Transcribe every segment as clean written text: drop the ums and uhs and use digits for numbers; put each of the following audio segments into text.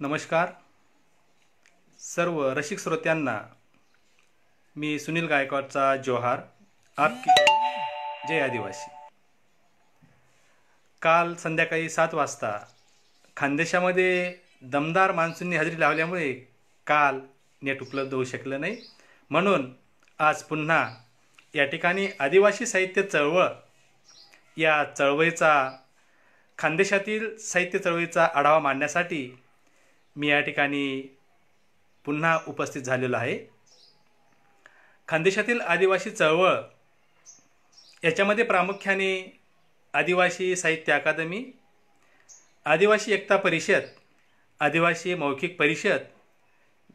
नमस्कार सर्व रसिक श्रोत्यांना मी सुनील गायकवाडचा जोहार आपकी जय आदिवासी। काल संध्याकाळी 7 वाजता खानदेशामध्ये दमदार मान्सूनने हजेरी लावल्यामुळे काल नेट उपलब्ध होऊ शकलं नाही, म्हणून आज पुन्हा या ठिकाणी आदिवासी साहित्य चळवळ या चळवळीचा खानदेशातील साहित्य चळवळीचा आढावा मांडण्यासाठी मी या ठिकाणी पुन्हा उपस्थित झालेलो आहे। खानदेशातील आदिवासी चळवळ याच्यामध्ये प्रामुख्याने आदिवासी साहित्य अकादमी, आदिवासी एकता परिषद, आदिवासी मौखिक परिषद,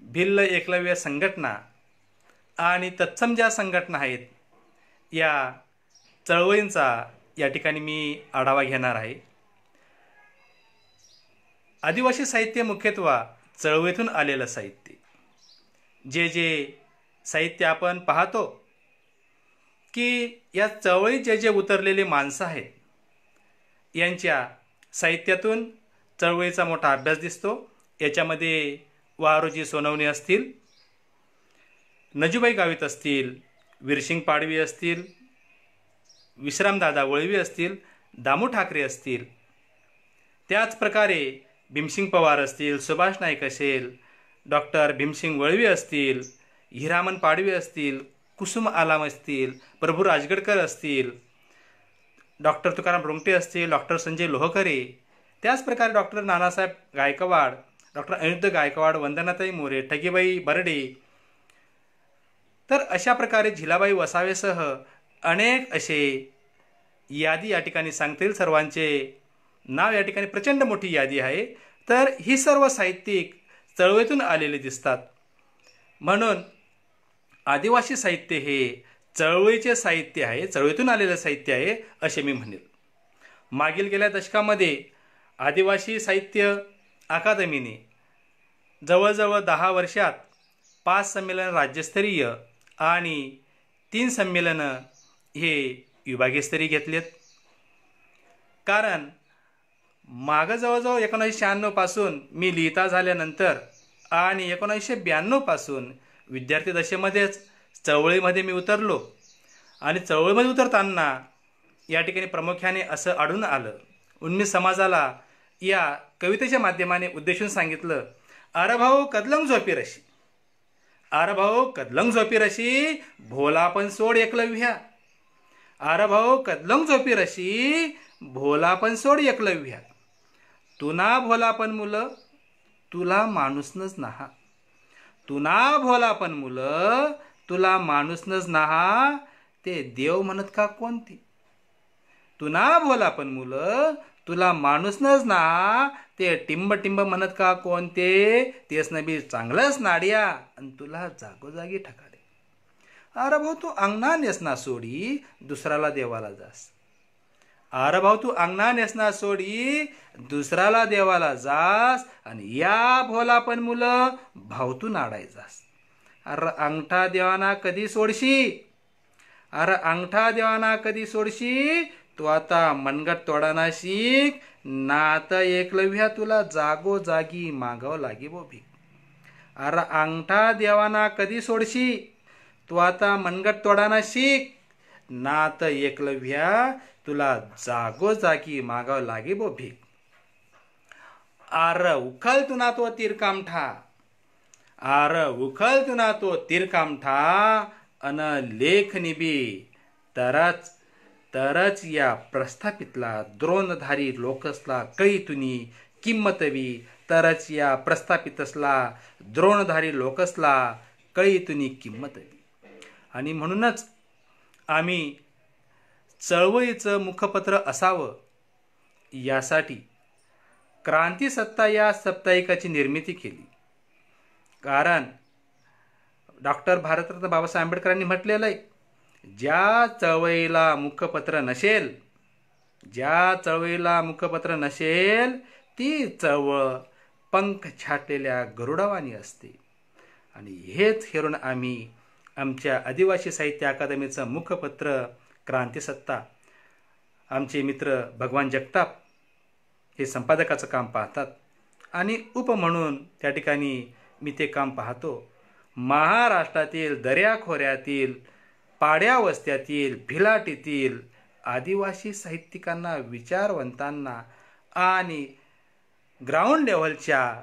भिल्ल एकलव्य संघटना आणि तत्सम ज्या संघटना आहेत या चळवळींचा या ठिकाणी मी आढावा घेणार आहे। आदिवासी साहित्य मुख्यत्वे चळवळीतून आलेलं साहित्य, जे साहित्य आपण पाहतो की या चळवळीत जे उतरलेले माणसं आहेत यांच्या साहित्यातून चळवळीचा मोठा अभ्यास दिसतो। याच्यामध्ये वारोजी सोनवणे असतील, नजूबाई गावित असतील, वीरसिंग पाडवी असतील, विश्रामदादा वळवी असतील, दामू ठाकरे असतील, त्याच प्रकारे भीमसिंग पवार असतील, सुभाष नाईक असेल, डॉक्टर भीमसिंग वळवी असतील, हिरामन पाडवी असतील, कुसुम आलाम असतील, प्रभू राजगडकर असतील, डॉक्टर तुकाराम रोंगटे असतील, डॉक्टर संजय लोहकरे, त्याच प्रकारे डॉक्टर नानासाहेब गायकवाड, डॉक्टर अनिरुद्ध गायकवाड, वंदनाताई मोरे, ठगीबाई बर्डे, तर अशा प्रकारे झिलाबाई वसावेसह अनेक असे यादी या ठिकाणी सांगता येईल। सर्वांचे नाव या ठिकाणी प्रचंड मोठी यादी आहे। तर ही सर्व साहित्यिक चळवळीतून आलेले दिसतात, म्हणून आदिवासी साहित्य हे चळवळीचे साहित्य आहे, चळवळीतून आलेलं साहित्य आहे असे मी म्हणेल। मागील गेल्या दशकामध्ये आदिवासी साहित्य अकादमीने जवळजवळ 10 वर्षात 5 संमेलन राज्यस्तरीय आणि 3 संमेलनं हे विभागीयस्तरीय घेतलेत। कारण मागं जवळजवळ 1996 पासून मी लिहिता झाल्यानंतर आणि 1992 पासून विद्यार्थी दशेमध्येच चळवळीमध्ये मी उतरलो आणि चळवळीमध्ये उतरताना या ठिकाणी प्रामुख्याने असं आढळून आलं, उन्मीस समाजाला या कवितेच्या माध्यमाने उद्देशून सांगितलं, अरे भाऊ कदलंग झोपी रशी, अरे भाऊ कदलंग झोपी रशी, भोला पण सोड एकलव्या, अरे भाऊ कदलंग झोपी रशी, भोला पण सोड एकलव्या, तुना भोला पण मुलं तुला माणूसनच नाहा, तुना भोला पण मुलं तुला माणूसनच नाहा, ते देव म्हणत का कोणती, तुना भोला पण मुलं तुला माणूसनच नाहा, ते टिंब टिंब म्हणत का कोणते, तेच नबी चांगलंच नाडिया आणि तुला जागोजागी ठकाडे, अरे भाऊ तू अंगणा नेसना सोडी दुसऱ्याला देवाला जास, अरे भाऊ तू अंगणा नेसना सोडी दुसऱ्याला देवाला जास आणि या भोला पण मुलं भाऊ तू नाडाय जास, अरे अंगठा देवाना कधी सोडशी, अरे अंगठा देवाना कधी सोडशी, तू आता मनगट तोडाना शिक, नात एकलव्या तुला जागो जागी मागावं लागे बो भीक, अरे अंगठा देवाना कधी सोडशी, तू आता मनगट तोडाना शिक, नात एकलव्या तुला जागो जागी मागावं लागे बो भीक, आर उखल तुना तो तीरकामठा, आर उखल तुना तो तीरकामठा, अन लेख निबी तरच तरच या प्रस्थापितला द्रोणधारी लोकसला कळी तुनी किंमतवी, तरच या प्रस्थापितसला द्रोणधारी लोकसला कळी तुनी किंमतवी। आणि म्हणूनच आम्ही चळवळीचं मुखपत्र असावं यासाठी क्रांती सत्ता या साप्ताहिकाची निर्मिती केली। कारण डॉक्टर भारतरत्न बाबासाहेब आंबेडकरांनी म्हटलेलं आहे, ज्या चळवळीला मुखपत्र नसेल, ज्या चळवळीला मुखपत्र नसेल ती चळवळ पंख छाटलेल्या गरुडावानी असते। आणि हेच हेरून आम्ही आमच्या आदिवासी साहित्य अकादमीचं मुखपत्र क्रांती सत्ता आमचे मित्र भगवान जगताप हे संपादकाचं काम पाहतात आणि उप म्हणून त्या ठिकाणी मी ते काम पाहतो. महाराष्ट्रातील दऱ्याखोऱ्यातील, पाड्यावस्त्यातील, भिलाटीतील आदिवासी साहित्यिकांना, विचारवंतांना आणि ग्राउंड लेव्हलच्या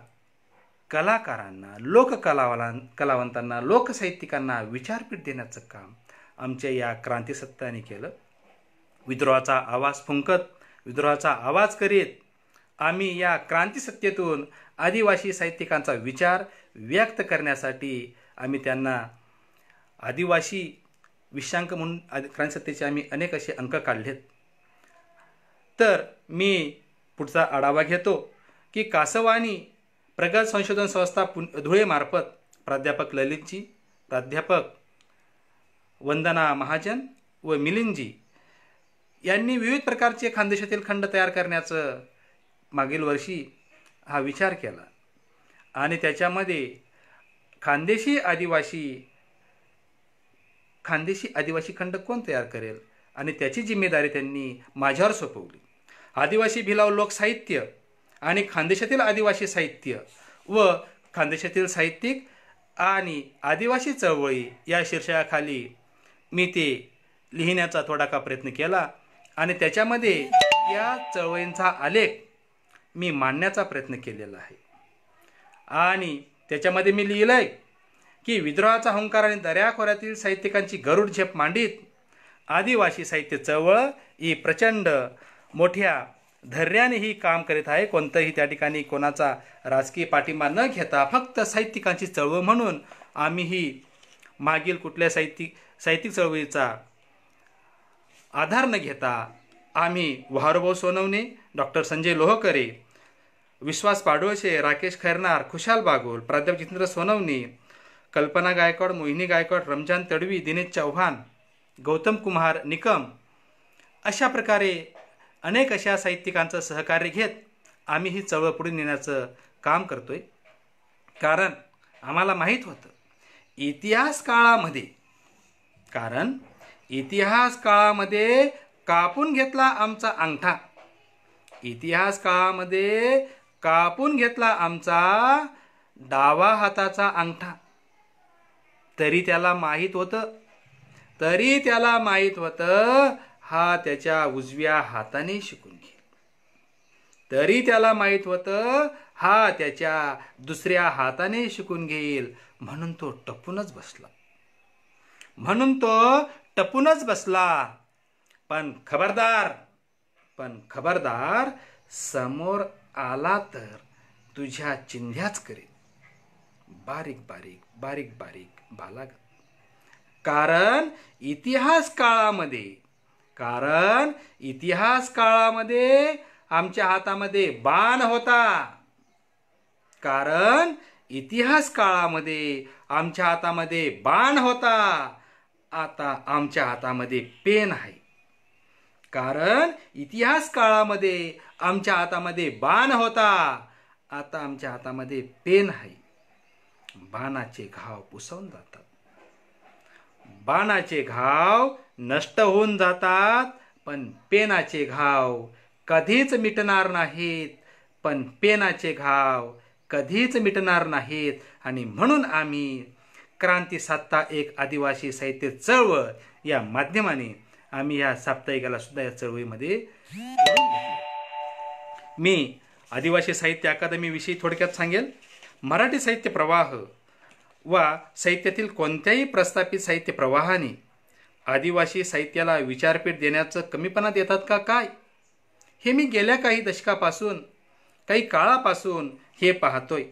कलाकारांना, कलावंतांना, लोकसाहित्यिकांना विचारपीठ देण्याचं काम आमच्या या क्रांतीसत्ताने केलं. विद्रोहाचा आवाज फुंकत, विद्रोहाचा आवाज करीत आम्ही या क्रांतीसत्तेतून आदिवासी साहित्यिकांचा विचार व्यक्त करण्यासाठी आम्ही त्यांना आदिवासी विषयांक म्हणून क्रांतीसत्तेचे आम्ही अनेक असे अंक काढलेत. तर मी पुढचा आढावा घेतो की कासवानी प्रगत संशोधन संस्था धुळेमार्फत प्राध्यापक ललितजी, प्राध्यापक वंदना महाजन व मिलिंदजी यांनी विविध प्रकारचे खानदेशातील खंड तयार करण्याचं मागील वर्षी हा विचार केला आणि त्याच्यामध्ये खानदेशी आदिवासी खंड कोण तयार करेल आणि त्याची जिम्मेदारी त्यांनी माझ्यावर सोपवली. आदिवासी भिलाव लोकसाहित्य आणि खानदेशातील आदिवासी साहित्य व खानदेशातील साहित्यिक आणि आदिवासी चळवळी या शीर्षकाखाली मी ते लिहिण्याचा थोडासा प्रयत्न केला आणि त्याच्यामध्ये या चळवळींचा आलेख मी मांडण्याचा प्रयत्न केलेला आहे. आणि त्याच्यामध्ये मी लिहिलंय की विद्रोहाचा हुंकार आणि दऱ्याखोऱ्यातील साहित्यिकांची गरुड झेप मांडीत आदिवासी साहित्य चळवळ ही प्रचंड मोठ्या धैर्याने ही काम करीत आहे. कोणतंही त्या ठिकाणी कोणाचा राजकीय पाठिंबा न घेता फक्त साहित्यिकांची चळवळ म्हणून आम्ही ही मागील कुठल्या साहित्यिक चळवळीचा आधार न घेता आम्ही वाहरभाऊ सोनवणे, डॉक्टर संजय लोहकरे, विश्वास पाडोळशे, राकेश खैरनार, खुशाल बागोल, प्राध्यापक जितेंद्र सोनवणे, कल्पना गायकवाड, मोहिनी गायकवाड, रमजान तडवी, दिनेश चौहान, गौतम कुमार निकम अशा प्रकारे अनेक अशा साहित्यिकांचं सहकार्य घेत आम्ही ही चळवळ पुढे नेण्याचं काम करतोय. कारण आम्हाला माहीत होतं इतिहास काळामध्ये कापून घेतला आमचा अंगठा, इतिहास काळामध्ये कापून घेतला आमचा डावा हाताचा अंगठा, तरी त्याला माहीत होतं हा त्याच्या उजव्या हाताने शिकून घेईल, तरी त्याला माहीत होतं हा त्याच्या दुसऱ्या हाताने शिकून घेईल. म्हणून तो टपूनच बसला. पण खबरदार समोर आला तर तुझ्या चिंध्याच करेल, बारीक बारीक भालाग. कारण इतिहास काळामध्ये आमच्या हातामध्ये बाण होता, आता आमच्या हातामध्ये पेन आहे. कारण इतिहास काळामध्ये आमच्या हातामध्ये बाण होता, आता आमच्या हातामध्ये पेन आहे. बाणाचे घाव पुसवून जातात, बाणाचे घाव नष्ट होऊन जातात, पण पेनाचे घाव कधीच मिटणार नाहीत. आणि म्हणून आम्ही क्रांती सत्ता एक आदिवासी साहित्य चळवळ या माध्यमाने आम्ही या साप्ताहिकाला सुद्धा या चळवळीमध्ये मी आदिवासी साहित्य अकादमी विषयी थोडक्यात सांगेल. मराठी साहित्य प्रवाह वा साहित्यातील कोणत्याही प्रस्थापित साहित्य प्रवाहाने आदिवासी साहित्याला विचारपीठ देण्याचं कमीपणा देतात का काय, हे मी गेल्या काही काळापासून हे पाहतोय.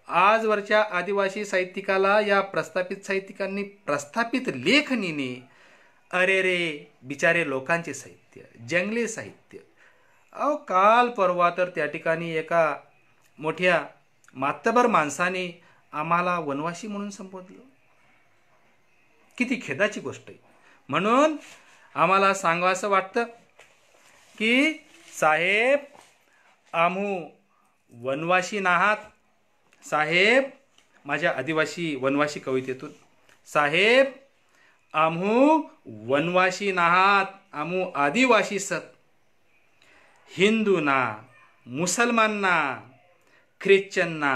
आजवरच्या आदिवासी साहित्यिकाला या प्रस्थापित साहित्यिकांनी प्रस्थापित लेखणीने अरे रे बिचारे लोकांचे साहित्य, जंगली साहित्य, काल परवा तर त्या ठिकाणी एका मोठ्या मातबर माणसाने आम्हाला वनवासी म्हणून संबोधलं. किती खेदाची गोष्ट आहे. म्हणून आम्हाला सांगावं वाटतं की साहेब आम्हू वनवासी नाहात. साहेब, माझ्या आदिवासी वनवासी कवितेतून, साहेब आम्हू वनवासी नाहात, आम्हू आदिवासी सत. हिंदूंना, मुसलमानना, ख्रिश्चनना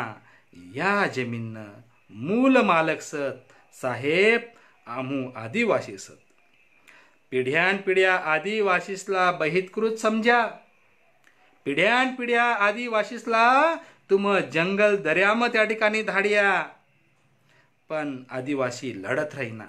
या जमीननं मूल मालक सत साहेब आम्हू आदिवासी सत. पिढ्यानपिढ्या आदिवासीसला बहिष्कृत समजा. पिढ्यानपिढ्या आदिवासीसला तुम जंगल दर्याम त्या ठिकाणी धाड्या. पण आदिवासी लढत राहीना.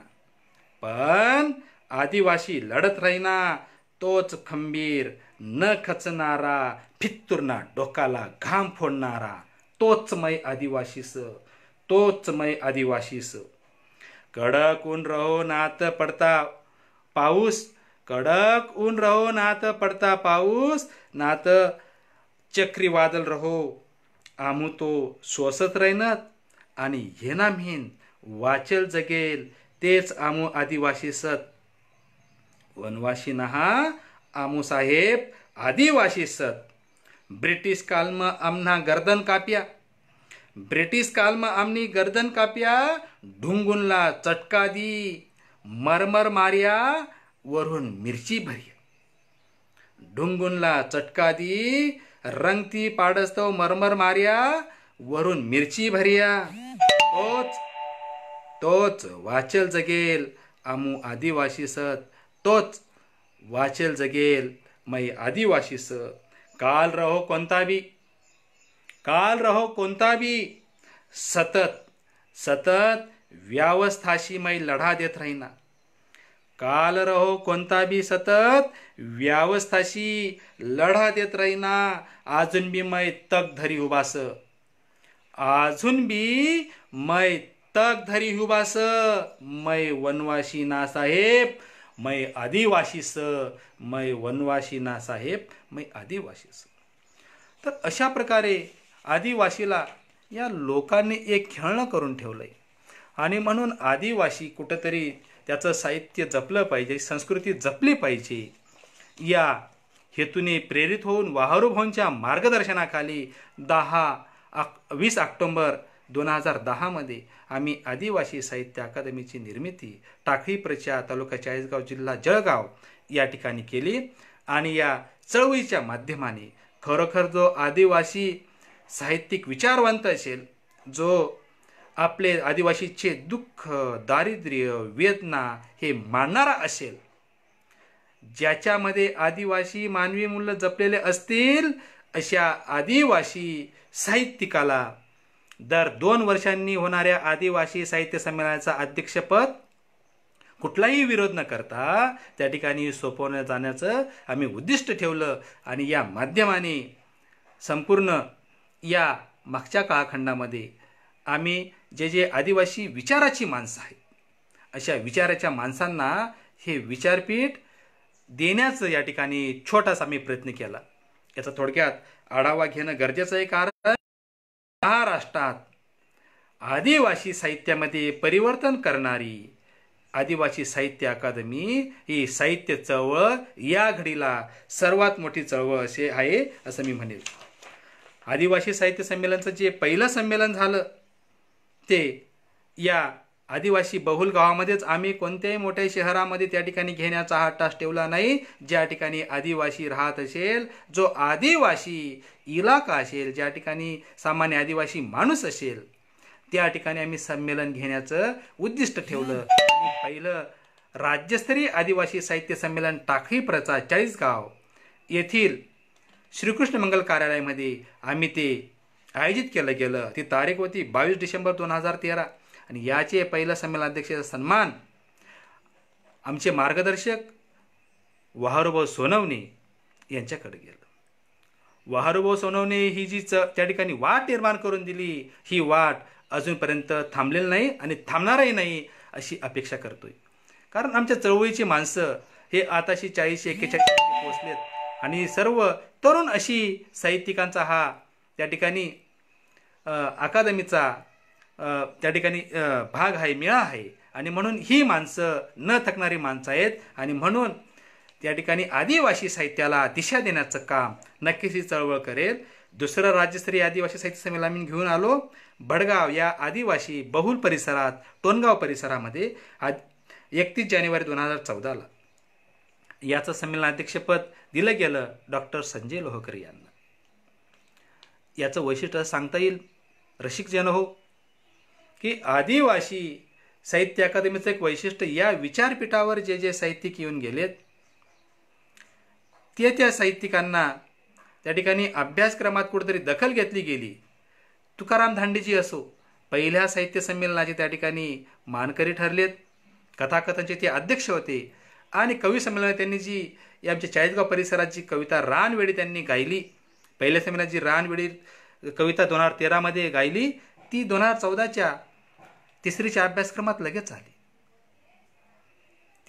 पण आदिवासी लढत राहीना. तोच खंबीर न खचणारा फित्तुरना डोकाला घाम फोडणारा तोच मै आदिवासीस. तोच मै आदिवासीस. कडक ऊन रहो नात पडता पाऊस. कडक ऊन रहो नात पडता पाऊस. नात चक्रीवादळ रहो. आम्हू तो सोसत राहीनत आणि हेना म्हीन वाचेल जगेल तेच आम्हू आदिवासी सत. वनवासी नहा आम्हू साहेब आदिवासी सत. ब्रिटिश कालम आमना गर्दन काप्या. ब्रिटिश कालम आमनी गर्दन काप्या. ढुंगूनला चटका दी. मरमर मार्या वरून मिरची भर्या. ढुंगूनला चटका दी. रंगती पाडस्तव मरमर मार्या वरून मिरची भर्या. तोच वाचेल जगेल आम्हू आदिवासी सत. तोच वाचेल जगेल मै आदिवासी स. काल रहो कोणता बी. काल रहो कोणता बी. सतत सतत व्यवस्थाशी मै लढा देत राहीना. काल रहो कोणता बी सतत व्यवस्थाशी लढा देत राहीना. अजून बी मै तग धरी उभास. अजून बी मै तग धरी उभास. मै वनवासी ना साहेब मै आदिवासी स. मै वनवासी ना साहेब मै आदिवासी स. तर अशा प्रकारे आदिवासीला या लोकांनी एक खेळणं करून ठेवलंय. आणि म्हणून आदिवासी कुठंतरी त्याचं साहित्य जपलं पाहिजे, संस्कृती जपली पाहिजे या हेतूने प्रेरित होऊन वाहारुभाऊंच्या मार्गदर्शनाखाली 20 ऑक्टोबर 2010 मध्ये आम्ही आदिवासी साहित्य अकादमीची निर्मिती टाकळी प्रचा तालुका चाळीसगाव जिल्हा जळगाव या ठिकाणी केली. आणि या चळवळीच्या माध्यमाने खरोखर जो आदिवासी साहित्यिक विचारवंत असेल, जो आपले आदिवासीचे दुःख, दारिद्र्य, वेदना हे मांडणारा असेल, ज्याच्यामध्ये आदिवासी मानवी मूल्य जपलेले असतील, अशा आदिवासी साहित्यिकाला दर 2 वर्षांनी होणाऱ्या आदिवासी साहित्य संमेलनाचा अध्यक्षपद कुठलाही विरोध न करता त्या ठिकाणी सोपवण्यात जाण्याचं आम्ही उद्दिष्ट ठेवलं. आणि या माध्यमाने संपूर्ण या मागच्या काळखंडामध्ये आम्ही जे आदिवासी विचाराची माणसं आहेत, अशा विचाराच्या माणसांना हे विचारपीठ देण्याचं या ठिकाणी छोटासा आम्ही प्रयत्न केला. याचा थोडक्यात आढावा घेणं गरजेचं आहे. कारण महाराष्ट्रात आदिवासी साहित्यामध्ये परिवर्तन करणारी आदिवासी साहित्य अकादमी ही साहित्य चळवळ या घडीला सर्वात मोठी चळवळ असे आहे असं मी म्हणेल. आदिवासी साहित्य संमेलनाचं जे पहिलं संमेलन झालं ते या आदिवासी बहुल गावामध्येच आम्ही कोणत्याही मोठ्या शहरामध्ये त्या ठिकाणी घेण्याचा हा टास ठेवला नाही. ज्या ठिकाणी आदिवासी राहत असेल, जो आदिवासी इलाका असेल, ज्या ठिकाणी सामान्य आदिवासी माणूस असेल, त्या ठिकाणी आम्ही संमेलन घेण्याचं उद्दिष्ट ठेवलं. आणि पहिलं राज्यस्तरीय आदिवासी साहित्य संमेलन टाकळी प्रचा चाळीसगाव येथील श्रीकृष्ण मंगल कार्यालयामध्ये आम्ही ते आयोजित केलं गेलं. ती तारीख होती 22 डिसेंबर 2013. आणि याचे पहिलं संमेलनाध्यक्षाचा सन्मान आमचे मार्गदर्शक वाहारुभाऊ सोनवणे यांच्याकडे गेलं. वाहारुभाऊ सोनवणे ही जी त्या ठिकाणी वाट निर्माण करून दिली, ही वाट अजूनपर्यंत थांबलेली नाही आणि थांबणारही नाही अशी अपेक्षा करतोय. कारण आमच्या चळवळीची माणसं हे आताशी 40-41 पोहोचलेत आणि सर्व तरुण अशी साहित्यिकांचा हा त्या ठिकाणी अकादमीचा त्या ठिकाणी भाग आहे, मेळा आहे. आणि म्हणून ही माणसं न थकणारी माणसं आहेत. आणि म्हणून त्या ठिकाणी आदिवासी साहित्याला दिशा देण्याचं काम नक्कीच ही चळवळ करेल. दुसरं राज्यस्तरीय आदिवासी साहित्य संमेलन आम्ही घेऊन आलो भडगाव या आदिवासी बहुल परिसरात, टोनगाव परिसरामध्ये 31 जानेवारी 2014ला. याचं संमेलनाध्यक्षपद दिलं गेलं डॉक्टर संजय लोहकर यांना. याचं वैशिष्ट्य सांगता येईल रसिक जन हो, की आदिवासी साहित्य अकादमीचं एक वैशिष्ट्य, या विचारपीठावर जे जे साहित्यिक येऊन गेलेत त्या साहित्यिकांना त्या ठिकाणी अभ्यासक्रमात कुठेतरी दखल घेतली गेली. तुकाराम धांडेजी असो, पहिल्या साहित्य संमेलनाचे त्या ठिकाणी मानकरी ठरलेत, कथाकथनचे ते अध्यक्ष होते. आणि कवी संमेलनात त्यांनी जी या आमच्या चाळीसगाव परिसरात जी कविता रानवेळी त्यांनी गायली, पहिल्या संमेलनात जी रानवेळी कविता 2013 गायली, ती 2014च्या तिसरीच्या अभ्यासक्रमात लगेच आली.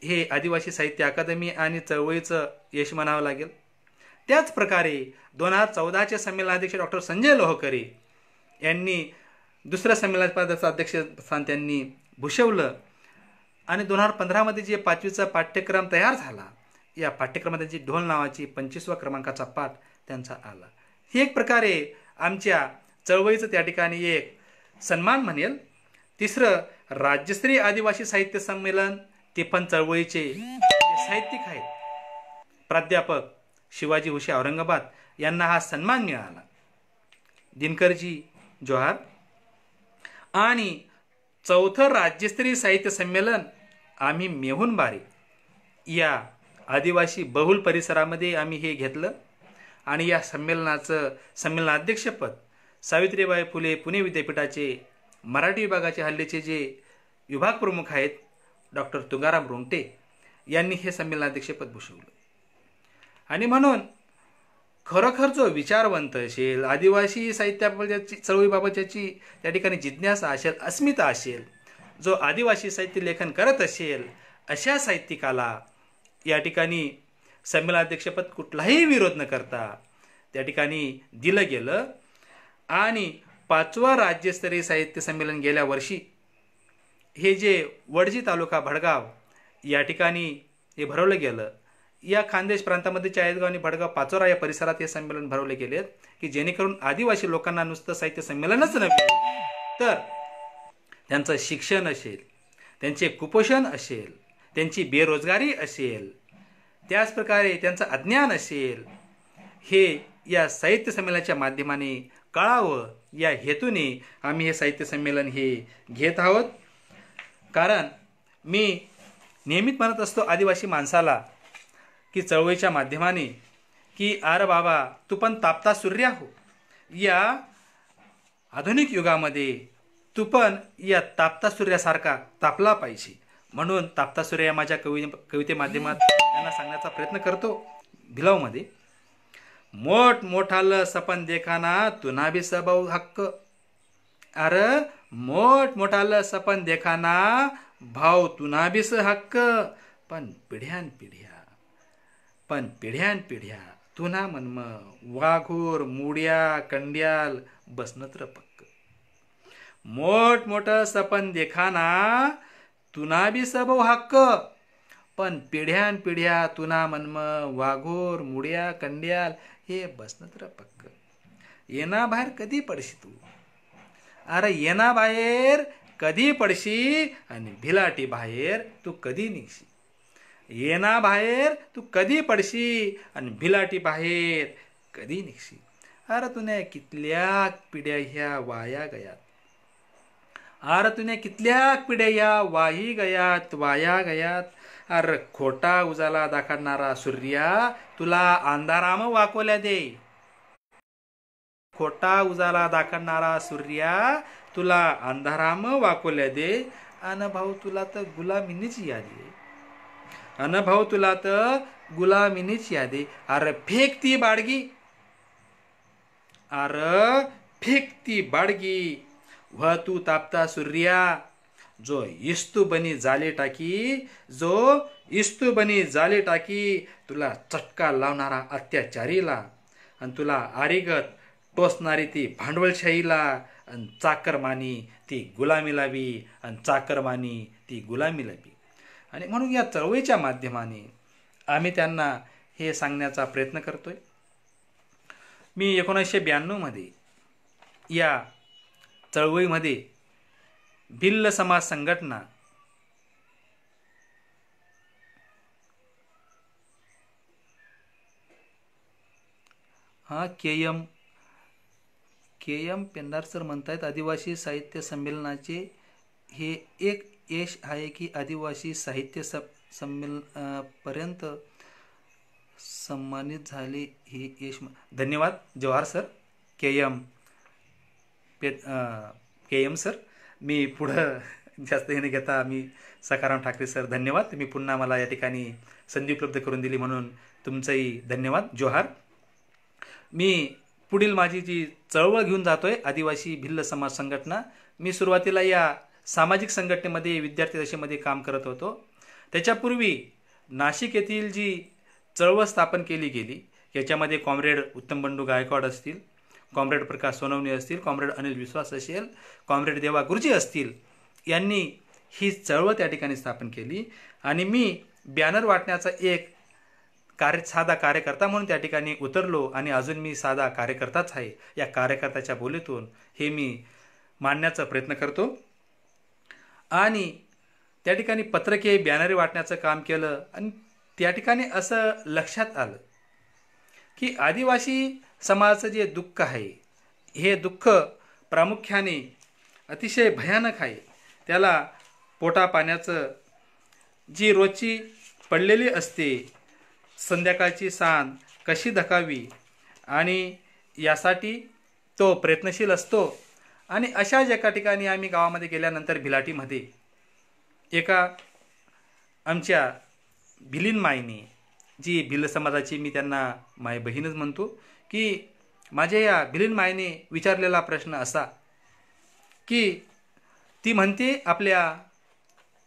हे आदिवासी साहित्य अकादमी आणि चळवळीचं यश म्हणावं लागेल. त्याच प्रकारे 2014चे संमेलनाध्यक्ष डॉक्टर संजय लोहकरे यांनी दुसऱ्या संमेलनाचं अध्यक्षस्थान त्यांनी भूषवलं. आणि 2015 जे 5वीचा पाठ्यक्रम तयार झाला, या पाठ्यक्रमात जी ढोल नावाची 25व्या क्रमांकाचा पाठ त्यांचा आला. ही एक प्रकारे आमच्या चळवळीचं त्या ठिकाणी एक सन्मान म्हणेल. तिसरं, राज्यस्तरीय आदिवासी साहित्य संमेलन, ते पण चळवळीचे साहित्यिक आहेत, प्राध्यापक शिवाजी हुशे औरंगाबाद यांना हा सन्मान मिळाला. दिनकरजी जोहार. आणि चौथं राज्यस्तरीय साहित्य संमेलन आम्ही मेहुणबारी या आदिवासी बहुल परिसरामध्ये आम्ही हे घेतलं. आणि या संमेलनाचं संमेलनाध्यक्षपद सावित्रीबाई फुले पुणे विद्यापीठाचे मराठी विभागाचे हल्लीचे जे विभाग प्रमुख आहेत डॉक्टर तुकाराम रोंगटे यांनी हे संमेलनाध्यक्षपद भूषवलं. आणि म्हणून खरोखर जो विचारवंत असेल, आदिवासी साहित्याबाबतची चळवळीबाबत ज्याची त्या ठिकाणी जिज्ञासा असेल, अस्मिता असेल, जो आदिवासी साहित्य लेखन करत असेल, अशा साहित्यिकाला या ठिकाणी संमेलनाध्यक्षपद कुठलाही विरोध न करता त्या ठिकाणी दिलं गेलं. आणि 5वं राज्यस्तरीय साहित्य संमेलन गेल्या वर्षी हे जे वडजी तालुका भडगाव या ठिकाणी हे भरवलं गेलं. या खानदेश प्रांतामध्ये चाळीसगाव आणि भडगाव पाचोरा या परिसरात हे संमेलन भरवले गेलेत, की जेणेकरून आदिवासी लोकांना नुसतं साहित्य संमेलनच नव्हे, तर त्यांचं शिक्षण असेल, त्यांचे कुपोषण असेल, त्यांची बेरोजगारी असेल, त्याच प्रकारे त्यांचं अज्ञान असेल, हे या साहित्य संमेलनाच्या माध्यमाने कळावं, या हेतूने आम्ही हे साहित्य संमेलन हे घेत आहोत. कारण मी नेहमीच म्हणत असतो आदिवासी माणसाला, की चळवळीच्या माध्यमाने, की अरे बाबा तू पण तापता सूर्य हो, या आधुनिक युगामध्ये तू पण या तापता सूर्यासारखा तापला पाहिजे. म्हणून तापता सूर्य या माझ्या कविते माध्यमात त्यांना सांगण्याचा प्रयत्न करतो. भिलावमध्ये मोठ मोठालं सपन देखाना तुना भी सबव हक्क, अरे मोठ मोठालं सपन देखाना भाव तुना भी हक्क, पण पिढ्यान पिढ्या तुना मन्म वाघोर मुड्या कंड्याल बसनत्र पक्क. मोठ मोठं सपन देखाना तुना भी सबव हक्क, पण पिढ्यान पिढ्या तुना मन्म वाघोर मुड्या कंड्याल हे बसनत्र पक्क. येना बाहेर कधी पडशी तू, अरे येना बाहेर कधी पडशी, आणि भिलाटी बाहेर तू कधी निघशी. येना बाहेर तू कधी पडशी, आणि भिलाटी बाहेर कधी निघशी. अरे तुने कितल्या पिढ्या ह्या वाया गयात, अरे तुने कितल्या पिढ्या ह्या वाया गयात. अरे खोटा उजाला दाखवणारा सूर्या तुला अंधाराम वाकोल्या दे, खोटा उजाला दाखवणारा सूर्या तुला अंधाराम वाकोल्या दे. अन भाऊ तुला तर गुलामीनीच याद आहे, अन भाऊ तुला तर गुलामीनीच याद आहे. अरे फेक ती बाडगी, अरे फेक ती बाडगी, वह तू तापता सूर्या, जो इस्तू बनी जाले टाकी, तुला चटका लावणारा अत्याचारीला, आणि तुला आरिगत टोचणारी ती भांडवलशाहीला, आणि चाकरमानी ती गुलामीला बी, आणि चाकरमानी ती गुलामीला बी. आणि म्हणून या चळवळीच्या माध्यमाने आम्ही त्यांना हे सांगण्याचा प्रयत्न करतोय. मी 1992 या चळवळीमध्ये भिल्ल समाज संघटना KM के.एम. पेंडार सर म्हणतायत आदिवासी साहित्य संमेलनाचे हे एक यश आहे की आदिवासी साहित्य पर्यंत सन्मानित झाले हे यश. धन्यवाद जोहार सर. के एम सर. मी पुढं जास्त हे घेता मी सकाराम ठाकरे सर धन्यवाद. तुम्ही पुन्हा मला या ठिकाणी संधी उपलब्ध करून दिली म्हणून तुमचंही धन्यवाद. जोहार. मी पुढील माझी जी चळवळ घेऊन जातोय आदिवासी भिल्ल समाज संघटना. मी सुरुवातीला या सामाजिक संघटनेमध्ये विद्यार्थी दशेमध्ये काम करत होतो. त्याच्यापूर्वी नाशिक येथील जी चळवळ स्थापन केली गेली याच्यामध्ये कॉम्रेड उत्तम बंडू गायकवाड असतील, कॉम्रेड प्रकाश सोनवणे असतील, कॉम्रेड अनिल विश्वास असेल, कॉम्रेड देवा गुरुजी असतील, यांनी ही चळवळ त्या ठिकाणी स्थापन केली. आणि मी बॅनर वाटण्याचा एक साधा कार्यकर्ता म्हणून त्या ठिकाणी उतरलो आणि अजून मी साधा कार्यकर्ताच आहे. या कार्यकर्त्याच्या बोलीतून हे मी मांडण्याचा प्रयत्न करतो. आणि त्या ठिकाणी पत्रके बॅनरे वाटण्याचं काम केलं. आणि त्या ठिकाणी असं लक्षात आलं की आदिवासी समाजाचं जे दुःख आहे हे दुःख प्रामुख्याने अतिशय भयानक आहे. त्याला पोटा पाण्याचं जी रोजची पडलेली असते, संध्याकाळची सांज कशी धकावी आणि यासाठी तो प्रयत्नशील असतो. आणि अशाच एका ठिकाणी आम्ही गावामध्ये गेल्यानंतर भिलाटीमध्ये एका आमच्या भिलीन माईने, जी भिल्ल समाजाची मी त्यांना माय बहीणच म्हणतो, की माझ्या या भिलीन माईने विचारलेला प्रश्न असा की ती म्हणते आपल्या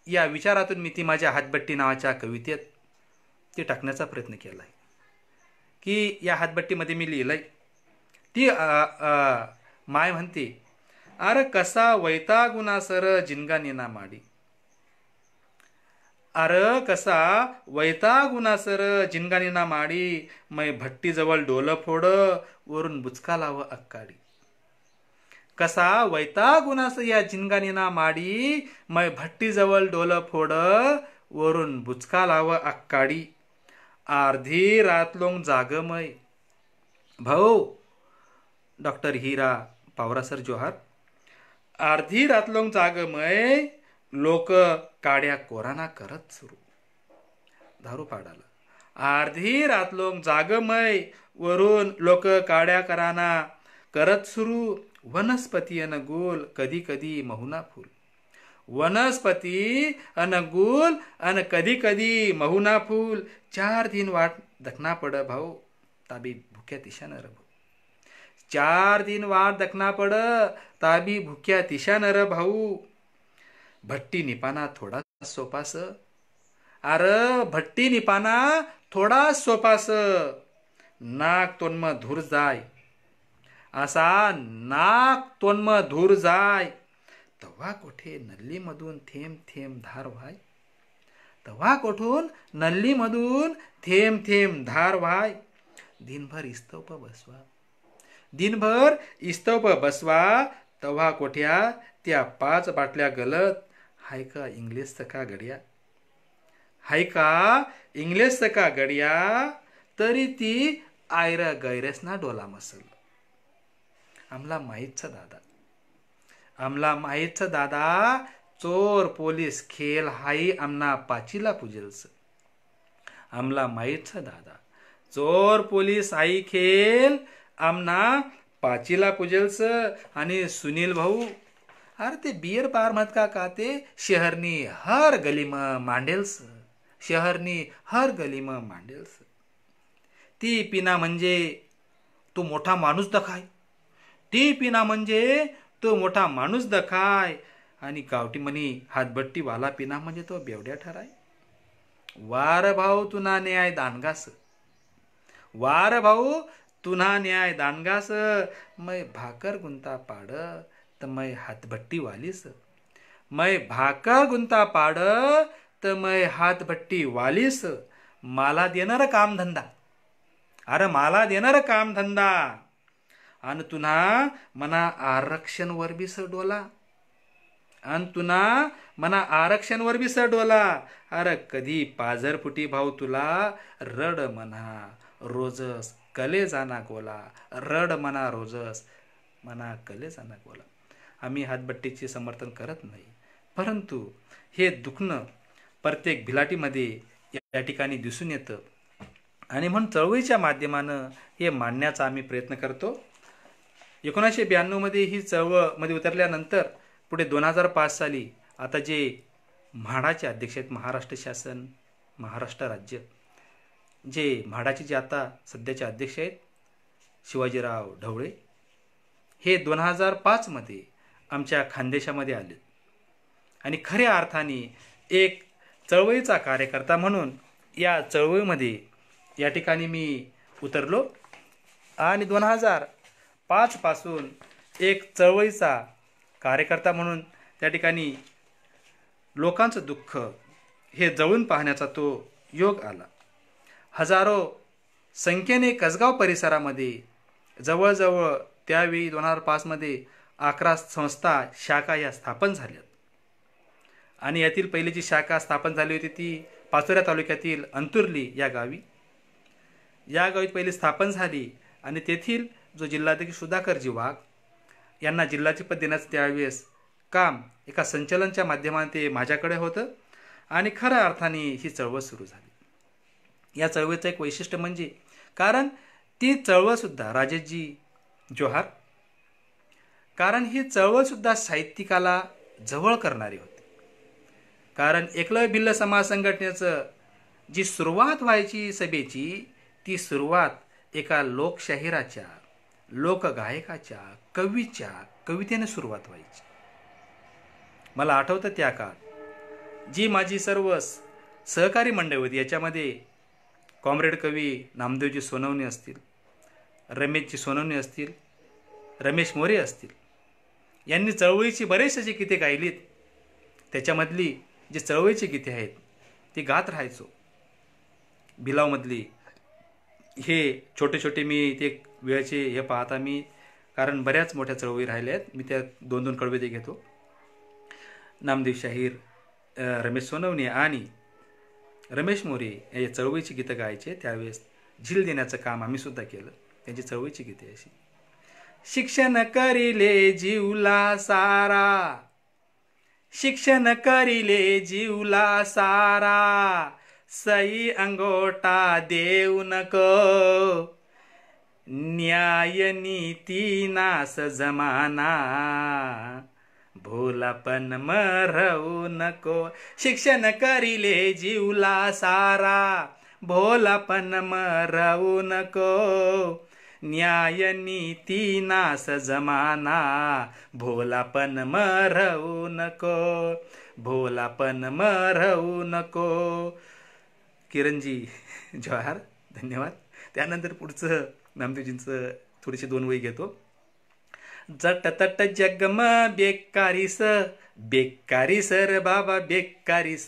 या विचारातून मी ती माझ्या हातबट्टी नावाच्या कवितेत ते टाकण्याचा प्रयत्न केला आहे की या हातबट्टीमध्ये मी लिहिलं आहे. ती माय म्हणते, अरे कसा वैतागुना सर जिनगानीना माडी. अर कसा वैतागुना सर जिनगानीना माडी, मै भट्टीजवळ डोलं फोड वरून बुचका लाव अक्काडी. कसा वैतागुना या जिनगानीना माडी, मै भट्टीजवळ डोलं फोड वरून बुचका लाव अक्काडी. अर्धी रातलोंग जागमय. भाऊ डॉक्टर हिरा पावरा सर जोहार. अर्धी रातलोंग जागमय, लोक काड्या कोराना करत सुरू. दारू पाडाला. अर्धी रातलोंग जागमय, वरून लोक काड्या कराना करत सुरू. वनस्पती अनगुल, कधी कधी महुना फूल. वनस्पती अनगुल अन कधी कधी महुना फूल. 4 दिन वाट दखना पड भाऊ, ताबी भुक्या तिशान र भाऊ. 4 दिन वाट दखना पड, ताबी भुक्या तिशान र भाऊ. भट्टी निपाना थोडा सोपास. अर भट्टी निपाना थोडा सोपास. नाक तोन्म धूर जाय. असा नाक तोन्म धूर जाय. तव्हा कोठे नल्लीमधून थेंब थेंब धार व्हाय. तव्हा कोठून नल्लीमधून थेंब थेंब धार व्हाय. दिनभर इस्तवप बसवा. दिनभर इस्तवप बसवा. तव्हा कोठ्या त्या 5 बाटल्या गलत. हाय का इंग्लिश का गड्या. हाय का इंग्लिश का गड्या. तरी ती आयरा गैरेसना डोला मसल. आमला माहीतच दादा. आमला माहीतच दादा. चोर पोलीस खेल हाई आमना पाचीला पुजेलस. आमला माहीतच दादा. चोर पोलीस आई खेल आमना पाचीला पुजेलस. आणि सुनील भाऊ, अरे ते बियर बार मत का ते शहरनी हर गलीमा मांडेल्स. शहरनी हर गलीमा मांडेल्स. ती पिना म्हणजे तो मोठा माणूस दखाय. ती पिना म्हणजे तो मोठा माणूस दखाय. आणि गावठी मनी हातबट्टी वाला पिना म्हणजे तो बेवड्या ठराय. वार भाऊ तुना न्याय दानगास. वार भाऊ तुना न्याय दानगास. मै भाकर गुंता पाड, तर मै हातभट्टी वालीस. मै भाकर गुंता पाड, तर मै हातभट्टी वालीस. मला देणार काम धंदा. अरे मला देणार काम धंदा. आणि तुना मना आरक्षण वर बी डोला. आणि तुना मना आरक्षण वर बी डोला. अरे कधी पाझरफुटी भाऊ तुला रड म्हणा रोजस कले जाना गोला. रड म्हणा रोजस मना कलेचा न बोला. आम्ही हातबट्टीचे समर्थन करत नाही, परंतु हे दुखणं प्रत्येक भिलाटीमध्ये या ठिकाणी दिसून येतं आणि म्हणून चळवळीच्या माध्यमानं हे मांडण्याचा आम्ही प्रयत्न करतो. 1992मध्ये ही चळवळमध्ये उतरल्यानंतर पुढे 2005 साली आता जे म्हाडाचे अध्यक्ष आहेत, महाराष्ट्र शासन, महाराष्ट्र राज्य, जे म्हाडाचे जे आता सध्याचे अध्यक्ष आहेत शिवाजीराव ढवळे, हे 2005मध्ये आमच्या खानदेशामध्ये आले आणि खऱ्या अर्थाने एक चळवळीचा कार्यकर्ता म्हणून या चळवळीमध्ये या ठिकाणी मी उतरलो आणि 2005 पासून एक चळवळीचा कार्यकर्ता म्हणून त्या ठिकाणी लोकांचं दुःख हे जवळून पाहण्याचा तो योग आला. हजारो संख्येने कसगाव परिसरामध्ये जवळजवळ त्यावेळी 2005मध्ये 11 संस्था शाखा या स्थापन झाल्यात आणि यातील पहिली जी शाखा स्थापन झाली होती ती पाचोऱ्या तालुक्यातील अंतुर्ली या गावी पहिली स्थापन झाली आणि तेथील जो जिल्हाध्यक्ष सुधाकरजी वाघ यांना जिल्हाधिपती देण्याचं त्यावेळेस काम एका संचलनच्या माध्यमाने ते माझ्याकडे होतं आणि खऱ्या अर्थाने ही चळवळ सुरू झाली. या चळवळीचं एक वैशिष्ट्य म्हणजे कारण ती चळवळसुद्धा राजेशजी जोहार, कारण ही चळवळसुद्धा साहित्यिकाला जवळ करणारी होती. कारण एकलव्य भिल्ल समाज संघटनेचं जी सुरुवात व्हायची सभेची, ती सुरुवात एका लोकशाहिराच्या, लोकगायकाच्या, कवितेने सुरुवात व्हायची. मला आठवतं त्या काळात जी माझी सर्व सहकारी मंडळी होती, याच्यामध्ये कॉम्रेड कवी नामदेवजी सोनवणे असतील, रमेशजी सोनवणे असतील, रमेश मोरे असतील, यांनी चळवळीची बरेचसे जे गीते गायलीत त्याच्यामधली जी चळवळीची गीते आहेत ती गात राहायचो. भिलावमधली हे छोटे छोटे मी ते वेळेचे हे पाहता मी, कारण बऱ्याच मोठ्या चळवळी राहिल्या आहेत, मी त्या 2-2 कडवे ते घेतो. नामदेव शाहीर, रमेश सोनवणे आणि रमेश मोरे या चळवळीची गीतं गायचे. त्यावेळेस झील देण्याचं काम आम्ही सुद्धा केलं. त्यांची चळवळीची गीते अशी: शिक्षण करिले जीवला सारा, शिक्षण करिले जीवला सारा, सई अंगोटा देऊ नको, न्याय नीती नास जमाना, भोलापन मरवू नको. शिक्षण करिले जीवला सारा, भोलापन मरवू नको, न्याय नीती नास जमाना, भोलापन मरवू नको, भोलापन मरवू नको. किरणजी जोहार, धन्यवाद. त्यानंतर पुढचं नामदेवजींचं थोडीशी 2 वही घेतो. जटतट जगम बेकारीस, बेकारीस रे बाबा बेकारीस,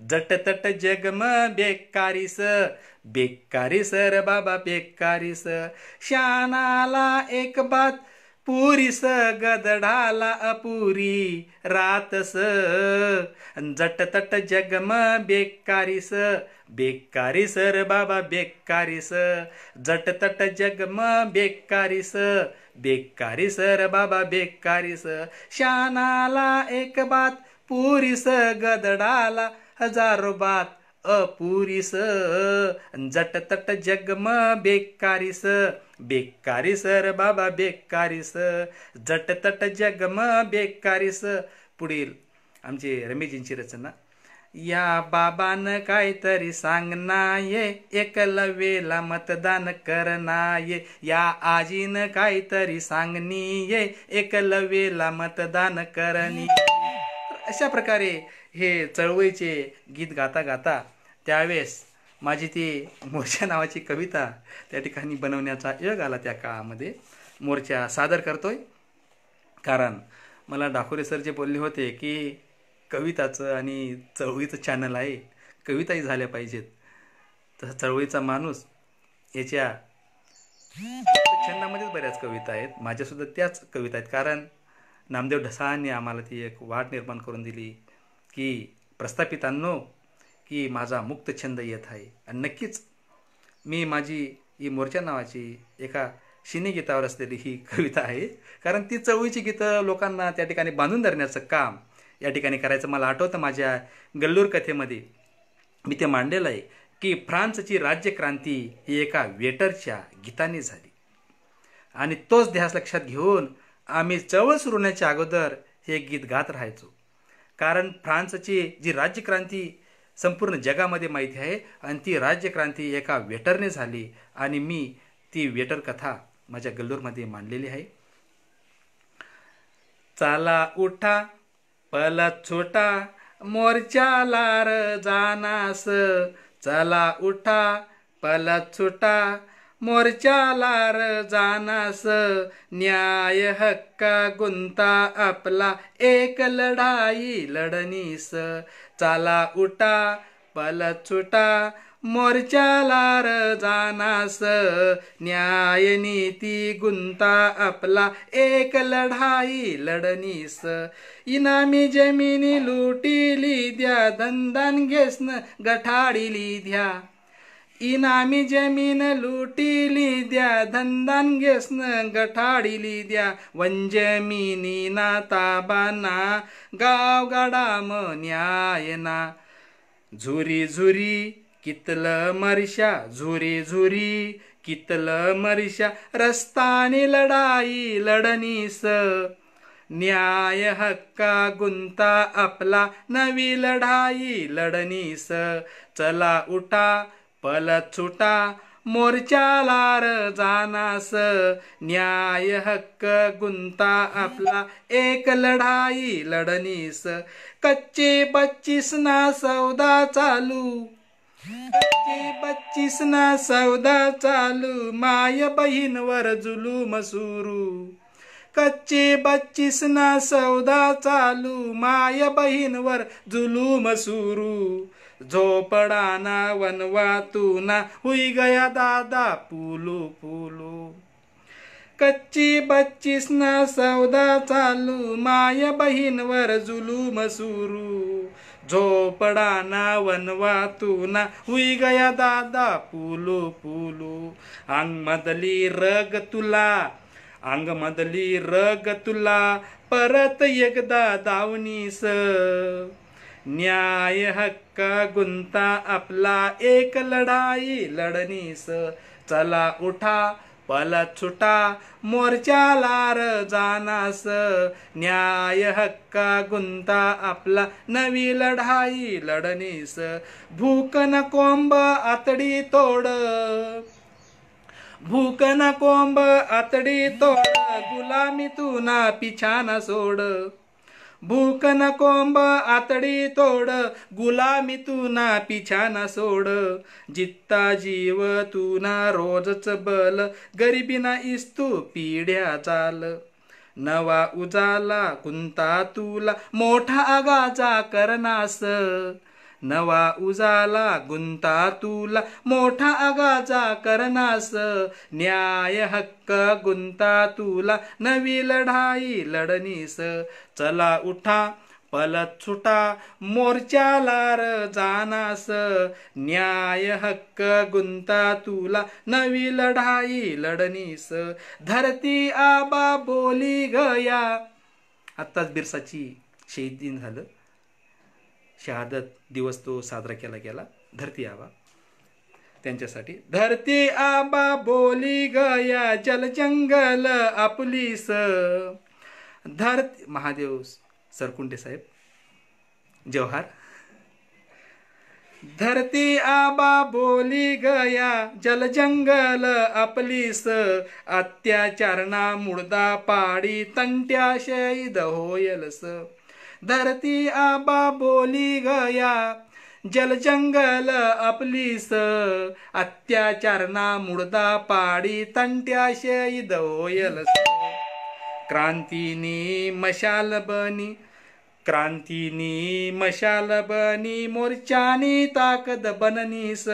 जटतट जगम बेकारीस, बेकारीस रे बाबा बेकारीस, शानाला एक बात पुरीस, गदडाला अपुरी रातस, जटतट जगम बेकारीस, बेकारीस रे बाबा बेकारीस, जटतट जगम बेकारीस, बेकारीस रे बाबा बेकारीस, शानाला एक बात पुरीस, गदडाला हजारो बात अपुरीस, जटतट जगम बेकारीस, बेकारीस रे बाबा बेकारीस, जटतट जगम बेकारीस. पुढील आमची रमेशजींची रचना: या बाबान काहीतरी सांगनाये, एकलव्यला मतदान करनाये, या आजीन काहीतरी सांगनीये, एकलव्यला मतदान करणी. अशा प्रकारे हे चळवळीचे गीत गाता गाता त्यावेळेस माझी ती मोर्चा नावाची कविता त्या ठिकाणी बनवण्याचा योग आला. त्या काळामध्ये मोर्चा सादर करतोय, कारण मला डाकोरे सर जे बोलले होते की कविताचं आणि चळवळीचं चॅनल आहे, कविताही झाल्या पाहिजेत. तसं चळवळीचा माणूस याच्या छंदामध्येच बऱ्याच कविता आहेत, माझ्यासुद्धा त्याच कविता आहेत. कारण नामदेव ढसाळांनी आम्हाला ती एक वाट निर्माण करून दिली की प्रस्थापितांनो की माझा मुक्त छंद येत आहे. आणि नक्कीच मी माझी ही मोर्चा नावाची एका शिनी गीतावर असलेली ही कविता आहे. कारण ती चवळीची गीतं लोकांना त्या ठिकाणी बांधून धरण्याचं काम या ठिकाणी करायचं. मला आठवतं माझ्या गल्लूर कथेमध्ये मी ते मांडलेलं आहे की फ्रान्सची राज्यक्रांती ही एका वेटरच्या गीताने झाली. आणि तोच ध्यास लक्षात घेऊन आम्ही चळवळ सुरू होण्याच्या अगोदर हे गीत गात राहायचो. कारण फ्रान्सची जी राज्यक्रांती संपूर्ण जगामध्ये माहिती आहे आणि ती राज्यक्रांती एका वेटरने झाली. आणि मी ती वेटर कथा माझ्या गल्लूरमध्ये मांडलेली आहे. चला उठा पलत छोटा मोर्चाला र जानास, चला उठा पलत छोटा मोर्चाला र जानास, न्याय हक्का गुंता आपला एक लढाई लढनीस. चला उठा पलत छोटा मोर्चाला र जानास, न्याय नीती गुंता आपला एक लढाई लढनीस. इनामी जमिनी लुटीली द्या, धंदान घेसन गठाडीली द्या. इनामी जमीन लुटीली द्या, धंदान घेसन गठाडीली द्या. वंजमिनी ना ताबाना गाव गाडाम न्यायना. झुरी झुरी कितलं मरशा, झुरी झुरी कितलं मरशा, रस्तानी लढाई लढनीस. न्याय हक्का गुंता आपला नवी लढाई लढनीस. चला उठा पलत छुटा मोर्चाला र जानास, न्याय हक्क गुंता आपला एक लढाई लढनीस. कच्चे 25 ना सौदा चालू, कच्चे 25 ना सौदा चालू, माय बहीणवर जुलूम सुरू. कच्चे 25 ना सौदा चालू, माय बहीणवर जुलूम सुरू. झोपडाना वनवातूना हुई गया दादा पुलू पुलू. कच्ची 25 ना सौदा चालू, माय बहीणवर जुलूम सुरू. झोपडाना वनवातूना हुई गया दादा पुलू पुलू. अंग मधली रग तुला, अंग मधली रग तुला, परत एकदा दावनीस. न्याय हक्का गुंता आपला एक लढाई लढनीस. चला उठा पलत छुटा मोर्चाला र जानास, न्याय हक्का गुंता आपला नवी लढाई लढनीस. भूक न कोंब आतडी तोड, भूक न कोंब आतडी तोड, गुलामी तू ना पिछाना सोड. भूक न कोंब आतडी तोड, गुलामी तू ना पिछाना सोड. जित्ता जीव तू ना रोजच बल, गरिबीना इस्तू पिढ्या चाल. नवा उजाला गुंता तुला मोठा आगाचा करनास. नवा उजाला गुंता तुला मोठा आगाचा करनास. न्याय हक्क गुंता तुला नवी लढाई लढनीस. चला उठा पलत छुटा मोर्चाला र जानास, न्याय हक्क गुंता तुला नवी लढाई लढनीस. धरती आबा बोली गया, आत्ताच बिरसाची शहीद दिन झालं, शहादत दिवस तो साजरा केला गेला. धरती आबा त्यांच्यासाठी. धरती आबा बोली गया, जल जंगल आपलीस. धरती महादेव सरकुंटे साहेब जव्हार. धरती आबा बोली गया, जल जंगल आपलीस. अत्याचारणा मुर्दा पाडी, तंट्या शहीद होयलस. धरती आबा बोली गया, जल जंगल आपलीस. अत्याचारणा मुर्दा पाडी, तंट्या शहीद होयलस. क्रांतीनी मशाल बनी, क्रांतीनी मशाल बनी, मोर्चानी ताकद बननीस.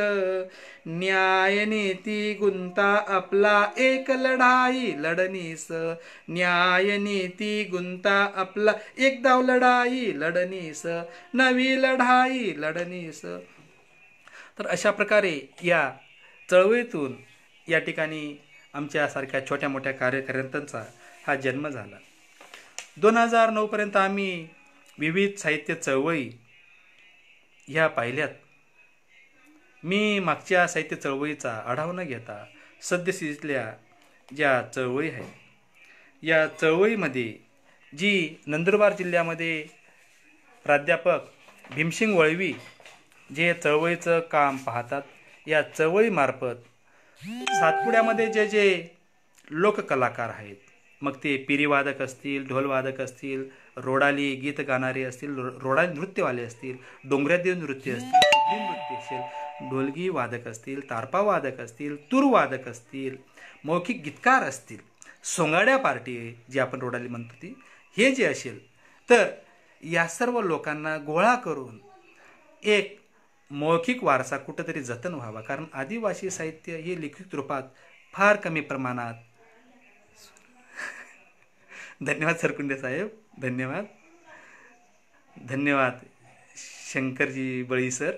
न्याय नीती गुंता आपला एक लढाई लढनीस. न्याय नीती गुंता आपला एक दाव लढाई लढनीस. नवी लढाई लढनीस. तर अशा प्रकारे या चळवळीतून या ठिकाणी आमच्यासारख्या छोट्या मोठ्या कार्यकर्त्यांचा हा जन्म झाला. 2009पर्यंत आम्ही विविध साहित्य चळवळी ह्या पाहिल्यात. मी मागच्या साहित्य चळवळीचा आढावा न घेता सद्यस्थितीतल्या ज्या चळवळी आहेत, या चळवळीमध्ये जी नंदुरबार जिल्ह्यामध्ये प्राध्यापक भीमसिंग वळवी जे चळवळीचं काम पाहतात, या चळवळीमार्फत सातपुड्यामध्ये जे जे लोककलाकार आहेत, मग ते पिरीवादक असतील, ढोलवादक असतील, रोडाली गीत गाणारे असतील, रोडाली नृत्यवाले असतील, डोंगरादेव नृत्य असतील, नृत्य असेल, ढोलगी वादक असतील, तारपा वादक असतील, तूर वादक असतील, मौखिक गीतकार असतील, सोंगाड्या पार्टी जी आपण रोडाली म्हणतो ती, हे जे असेल, तर या सर्व लोकांना गोळा करून एक मौखिक वारसा कुठंतरी जतन व्हावा. कारण आदिवासी साहित्य हे लिखित रूपात फार कमी प्रमाणात. धन्यवाद सरकुंडे साहेब, धन्यवाद. धन्यवाद शंकरजी बळी सर.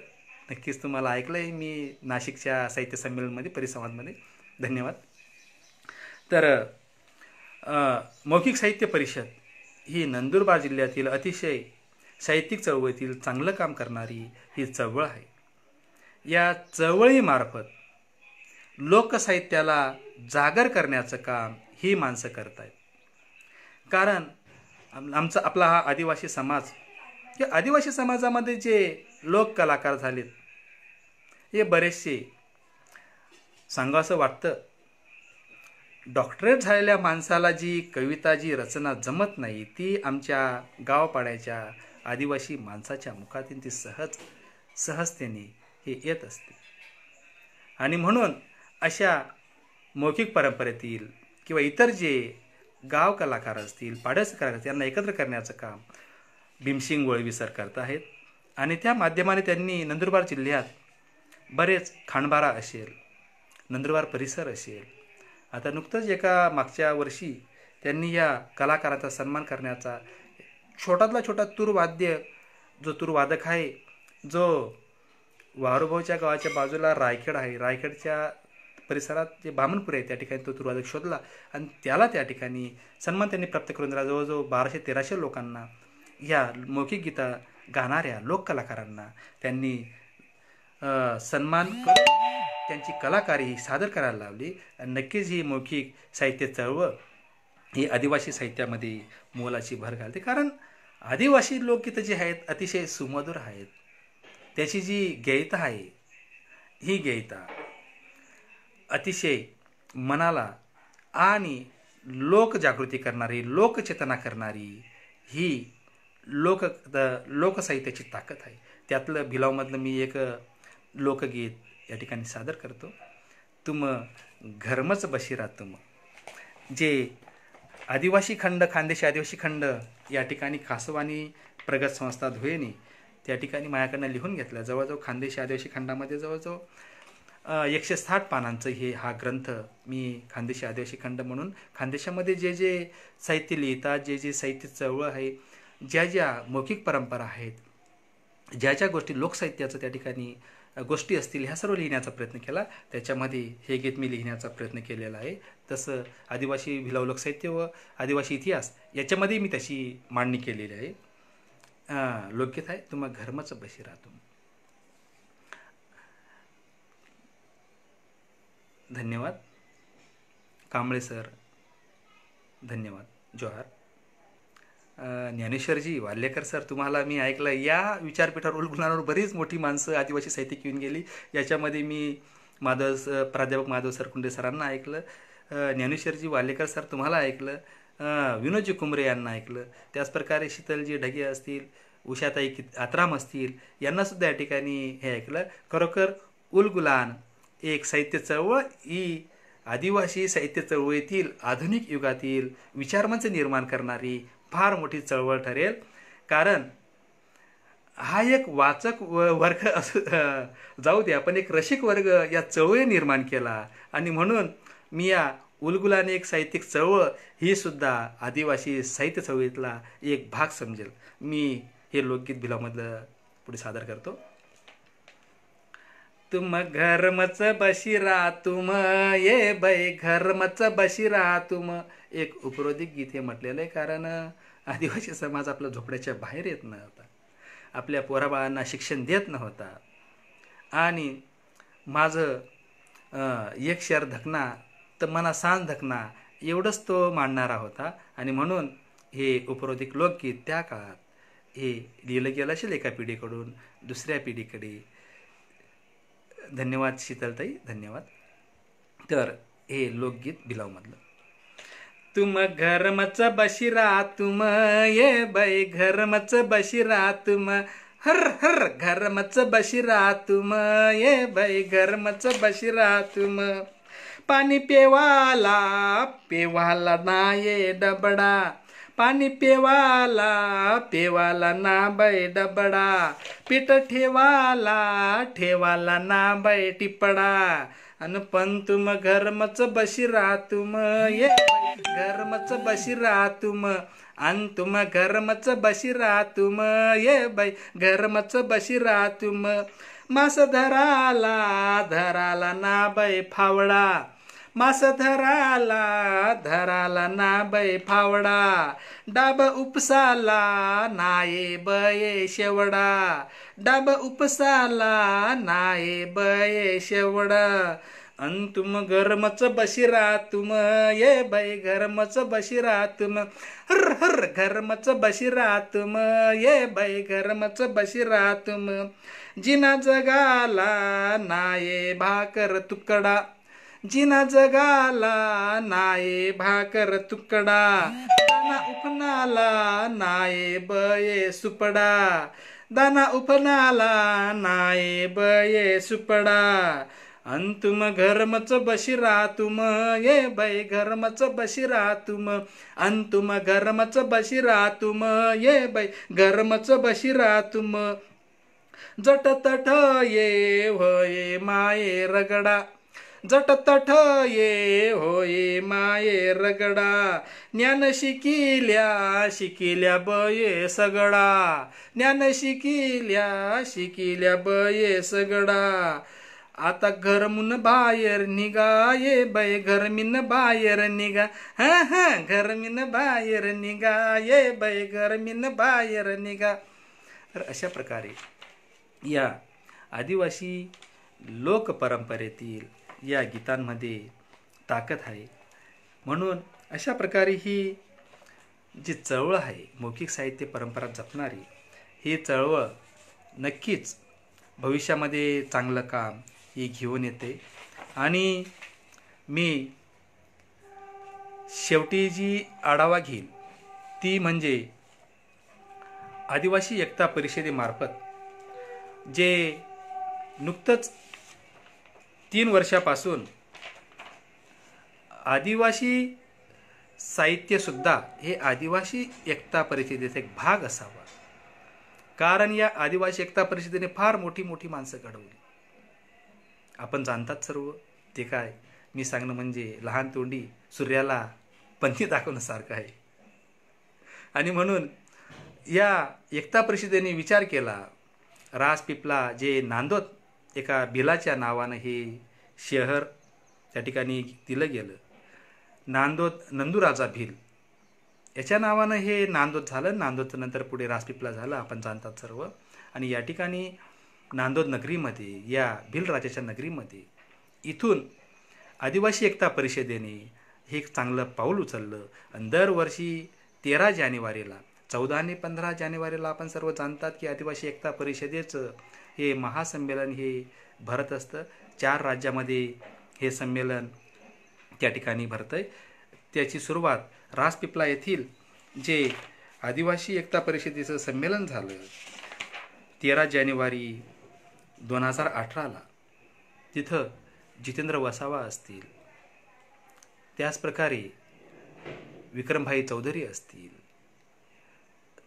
नक्कीच तुम्हाला ऐकलं आहे मी नाशिकच्या साहित्य संमेलनमध्ये, परिसंवादमध्ये. धन्यवाद. तर मौखिक साहित्य परिषद ही नंदुरबार जिल्ह्यातील अतिशय साहित्यिक चळवळीतील चांगलं काम करणारी ही चळवळ आहे. या चळवळीमार्फत लोकसाहित्याला जागर करण्याचं काम ही माणसं करत आहेत. कारण आपला हा आदिवासी समाज, या आदिवासी समाजामध्ये जे लोक कलाकार झालेत, हे बरेचसे सांगावंसं वाटतं, डॉक्टरेट झालेल्या माणसाला जी कविता, जी रचना जमत नाही, ती आमच्या गावपाड्याच्या आदिवासी माणसाच्या मुखातून ती सहजतेने हे येत असते. आणि म्हणून अशा मौखिक परंपरेतील किंवा इतर जे गाव कलाकार असतील, पाड्याचे कलाकार असतील, यांना एकत्र करण्याचं काम भीमसिंग वळवी सर करत आहेत. आणि त्या माध्यमाने त्यांनी नंदुरबार जिल्ह्यात बरेच खांडबारा असेल, नंदुरबार परिसर असेल, आता नुकतंच एका मागच्या वर्षी त्यांनी या कलाकारांचा सन्मान करण्याचा छोटातला छोटा तूरवाद्य, जो तूरवादक आहे, जो वारुभाऊच्या गावाच्या बाजूला रायखेड आहे, रायखेडच्या परिसरात जे बामणपूर आहे त्या ठिकाणी तो तूरवादक शोधला आणि त्याला त्या ठिकाणी सन्मान त्यांनी प्राप्त करून दिला. जवळजवळ 1200-1300 लोकांना, या मौखिक गीता गाणाऱ्या लोककलाकारांना त्यांनी सन्मान करून त्यांची कलाकारी सादर करायला लावली. नक्कीच ही मौखिक साहित्य चळवळ ही आदिवासी साहित्यामध्ये मोलाची भर घालते. कारण आदिवासी लोकगीतं जी आहेत अतिशय सुमधुर आहेत. त्याची जी गीतं आहे, ही गीतं अतिशय मनाला आणि लोकजागृती करणारी, लोकचेतना करणारी ही लोकसाहित्याची ताकद आहे. त्यातलं भिलावमधलं मी एक लोकगीत या ठिकाणी सादर करतो. तुम घरमच बशिरा तुम, जे आदिवासी खंड, खानदेशी आदिवासी खंड या ठिकाणी खासवानी प्रगत संस्था धुळेनी त्या ठिकाणी माझ्याकडनं लिहून घेतलं. जवळजवळ खानदेशी आदिवासी खंडामध्ये जवळजवळ 160 पानांचं हा ग्रंथ मी खानदेशी आदिवासी खंड म्हणून खानदेशामध्ये जे जे साहित्य लिहितात, जे जे साहित्य चळवळ आहे, ज्या ज्या मौखिक परंपरा आहेत, ज्या ज्या गोष्टी लोकसाहित्याचं त्या ठिकाणी गोष्टी असतील, ह्या सर्व लिहिण्याचा प्रयत्न केला. त्याच्यामध्ये हे गीत मी लिहिण्याचा प्रयत्न केलेला आहे. तसं आदिवासी भिलाव लोकसाहित्य व आदिवासी इतिहास याच्यामध्ये मी त्याची मांडणी केलेली आहे. लोकगीत आहे तुम्हा घरमच बशिरा तुम. धन्यवाद कांबळे सर, धन्यवाद. जोहार. ज्ञानेश्वरजी वाल्यकर सर, तुम्हाला मी ऐकलं, या विचारपीठावर उलगुलांवर बरीच मोठी माणसं आदिवासी साहित्य येऊन गेली. याच्यामध्ये मी प्राध्यापक माधव सरकुंडे सरांना ऐकलं, ज्ञानेश्वरजी वाल्यकर सर तुम्हाला ऐकलं, विनोदजी कुंबरे यांना ऐकलं, त्याचप्रकारे शीतलजी ढगे असतील, उषाताई आत्राम असतील, यांनासुद्धा या ठिकाणी हे ऐकलं. खरोखर उलगुलान एक साहित्य चळवळ ही आदिवासी साहित्य चळवळीतील आधुनिक युगातील विचारमंच निर्माण करणारी फार मोठी चळवळ ठरेल. कारण हा एक वाचक वर्ग जाऊ द्या, पण एक रसिक वर्ग या चळवळी निर्माण केला. आणि म्हणून मी या उलगुलान एक साहित्यिक चळवळ ही सुद्धा आदिवासी साहित्य चळवळीतला एक भाग समजेल. मी हे लोकगीत भिलामधलं पुढे सादर करतो. तुम घर मच बशिरा तुम ये बाई घर मच बशिरा तुम. एक उपरोधिक गीत हे म्हटलेलं आहे, कारण आदिवासी समाज आपल्या झोपड्याच्या बाहेर येत नव्हता, आपल्या पोराबाळांना शिक्षण देत नव्हता. आणि माझं एक शेर धकना तर मना सांज धकना एवढंच तो मांडणारा होता. आणि म्हणून हे उपरोधिक लोकगीत त्या काळात हे लिहिलं गेलं असेल एका पिढीकडून दुसऱ्या पिढीकडे. धन्यवाद शीतलताई, धन्यवाद. तर हे लोकगीत बिलावमधलं. तुम घर मच बशिरा तुम ये बाई घर मच बशिरा तुम हर हर घर मच बशिरा तुम ये बाई घर मच बशिरा तुम. पाणी पेवाला पेवाला ना ये डबडा पाणी पेवाला पेवाला ना बाई डबडा. पीठ ठेवाला ठेवाला ना बाई टिपडा. अन पण तुम घर मच बशिरा तुम ये घर मच बशिरा तुम. अन तुम घर मच बशिरा तुम ये बाई घर मच बशिरा तुम. मास धराला धराला ना बाई फावडा मास धराला धराला ना बाई फावडा. डाब उपसाला नाये बये शेवडा डाब उपसाला नाये बये शेवडा. अन तुम घर मच बशिरा तुम ये बाई घर मच बशिरा तुम हर हर घर मच बशिरा तुम ये बाई घर मच बशिरा तुम. जिना जगाला नाये भाकर तुकडा जिना जगाला नाये भाकर तुकडा. दाना उपनाला नाये बये सुपडा दाना उपनाला नाये बये सुपडा. अन तुम घर मच बशिरा तुम ये बाई घर मच बशिरा तुम. अन तुम घर मच बशिरा तुम ये बाई घर मच बशिरा तुम. जट तठ ये होये माये रगडा जट तठ ये होये माये रगडा. ज्ञान शिकिल्या शिकिल्या बये सगडा ज्ञान शिकिल्या बये सगडा. आता घरमून बाहेर निघा ये बाई घरमीन बाहेर निघा हा हा घरमीन बाहेर निघा ये बाई घरमीन बाहेर निघा. तर अशा प्रकारे या आदिवासी लोकपरंपरेतील या गीतांमध्ये ताकद आहे. म्हणून अशा प्रकारे ही जी चळवळ आहे मौखिक साहित्य परंपरा जपणारी ही चळवळ नक्कीच भविष्यामध्ये चांगलं काम ही घेऊन येते. आणि मी शेवटी जी आढावा घेईल ती म्हणजे आदिवासी एकता परिषदेमार्फत जे नुकतंच 3 वर्षापासून आदिवासी साहित्यसुद्धा हे आदिवासी एकता परिषदेचा एक भाग असावा. कारण या आदिवासी एकता परिषदेने फार मोठी मोठी माणसं घडवली. आपण जाणतात सर्व. ते काय मी सांगणं म्हणजे लहान तोंडी सूर्याला पंथी दाखवण्यासारखं आहे. आणि म्हणून या एकता परिषदेने विचार केला, राजपिपला जे नांदोद एका भिलाच्या नावानं हे शहर त्या ठिकाणी दिलं गेलं, नांदोद नंदुराजा भिल याच्या नावानं हे नांदोद झालं. नांदोदचं नंतर पुढे राजपिपला झालं, आपण जाणतात सर्व. आणि या ठिकाणी नांदोद नगरीमध्ये या भिल राजाच्या नगरीमध्ये इथून आदिवासी एकता परिषदेने हे एक चांगलं पाऊल उचललं. आणि दरवर्षी 13 जानेवारीला 14 आणि 15 जानेवारीला आपण सर्व जाणतात की आदिवासी एकता परिषदेचं हे महासंमेलन हे भरत असतं. 4 राज्यामध्ये हे संमेलन त्या ठिकाणी भरतं आहे. त्याची सुरुवात राजपिपला येथील जे आदिवासी एकता परिषदेचं संमेलन झालं 13 जानेवारी 2018ला. तिथं जितेंद्र वसावा असतील, त्याचप्रकारे विक्रमभाई चौधरी असतील.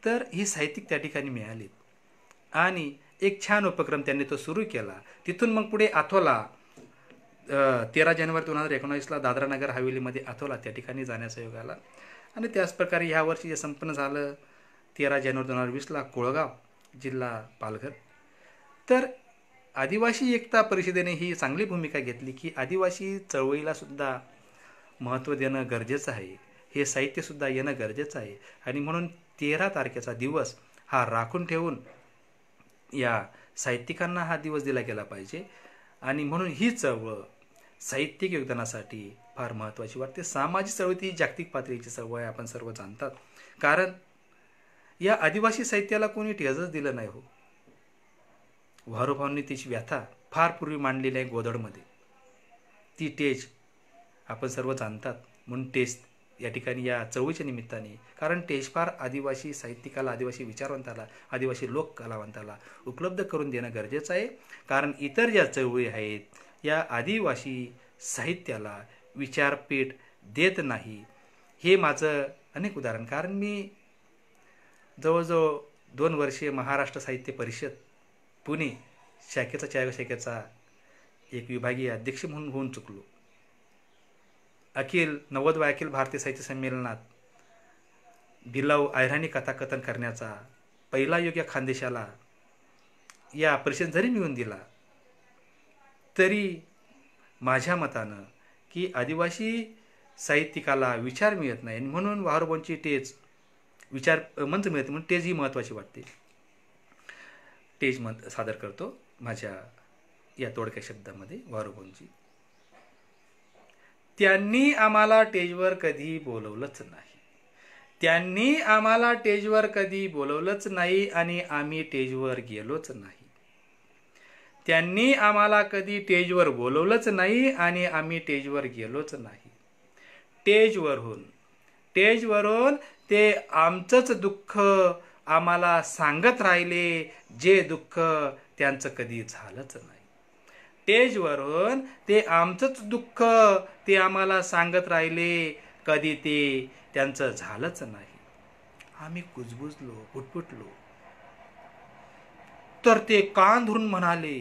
तर ही साहित्यिक त्या ठिकाणी मिळालीत आणि एक छान उपक्रम त्यांनी तो सुरू केला. तिथून मग पुढे अथोला 13 जानेवारी 2019ला दादरा नगर हवेलीमध्ये अथोला त्या ठिकाणी जाण्याचा योग आला. आणि त्याचप्रकारे ह्या वर्षी जे संपन्न झालं 13 जानेवारी 2020ला कोळगाव जिल्हा पालघर. तर आदिवासी एकता परिषदेने ही चांगली भूमिका घेतली की आदिवासी चळवळीला सुद्धा महत्त्व देणं गरजेचं आहे, हे साहित्यसुद्धा येणं गरजेचं आहे. आणि म्हणून 13 तारखेचा दिवस हा राखून ठेवून या साहित्यिकांना हा दिवस दिला गेला पाहिजे. आणि म्हणून ही चळवळ साहित्यिक योगदानासाठी फार महत्त्वाची वाटते. सामाजिक चळवळ ही जागतिक पातळीची चळवळ आहे, आपण सर्व जाणतात. कारण या आदिवासी साहित्याला कोणी ठेजच दिलं नाही हो. वारोभावांनी तिची व्यथा फार पूर्वी मांडलेली आहे गोदडमध्ये. ती टेज आपण सर्व जाणतात. म्हणून टेज या ठिकाणी या चळवळीच्या निमित्ताने, कारण टेज फार आदिवासी साहित्यिकाला, आदिवासी विचारवंताला, आदिवासी लोक कलावंताला उपलब्ध करून देणं गरजेचं आहे. कारण इतर ज्या चळवळी आहेत या आदिवासी साहित्याला विचारपीठ देत नाही. हे माझं अनेक उदाहरण. कारण मी जवळजवळ 2 वर्षे महाराष्ट्र साहित्य परिषद पुणे शाखेचा चाळीस शाखेचा एक विभागीय अध्यक्ष म्हणून होऊन चुकलो. 90वा अखिल भारतीय साहित्य संमेलनात बिलाव अहिराणी कथाकथन करण्याचा पहिला योग या खानदेशाला या परिषद जरी मिळून दिला तरी माझ्या मतानं की आदिवासी साहित्यिकाला विचार मिळत नाही. म्हणून वारोबांची टेज विचार मंच मिळते, म्हणून टेज ही महत्त्वाची वाटते. टेज सादर करतो माझ्या या तोडक्या शब्दामध्ये. वारोबांची: त्यांनी आम्हाला टेजवर कधी बोलवलंच नाही. त्यांनी आम्हाला टेजवर कधी बोलवलंच नाही आणि आम्ही टेजवर गेलोच नाही. त्यांनी आम्हाला कधी टेजवर बोलवलंच नाही आणि आम्ही टेजवर गेलोच नाही. टेजवरून ते आमचंच दुःख आम्हाला सांगत राहिले, जे दुःख त्यांचं कधी झालंच नाही. टेजवरून ते आमचंच दुःख ते आम्हाला सांगत राहिले, कधी ते त्यांचं झालंच नाही. आम्ही कुजबुजलो, पुटपुटलो तर ते कान धरून म्हणाले,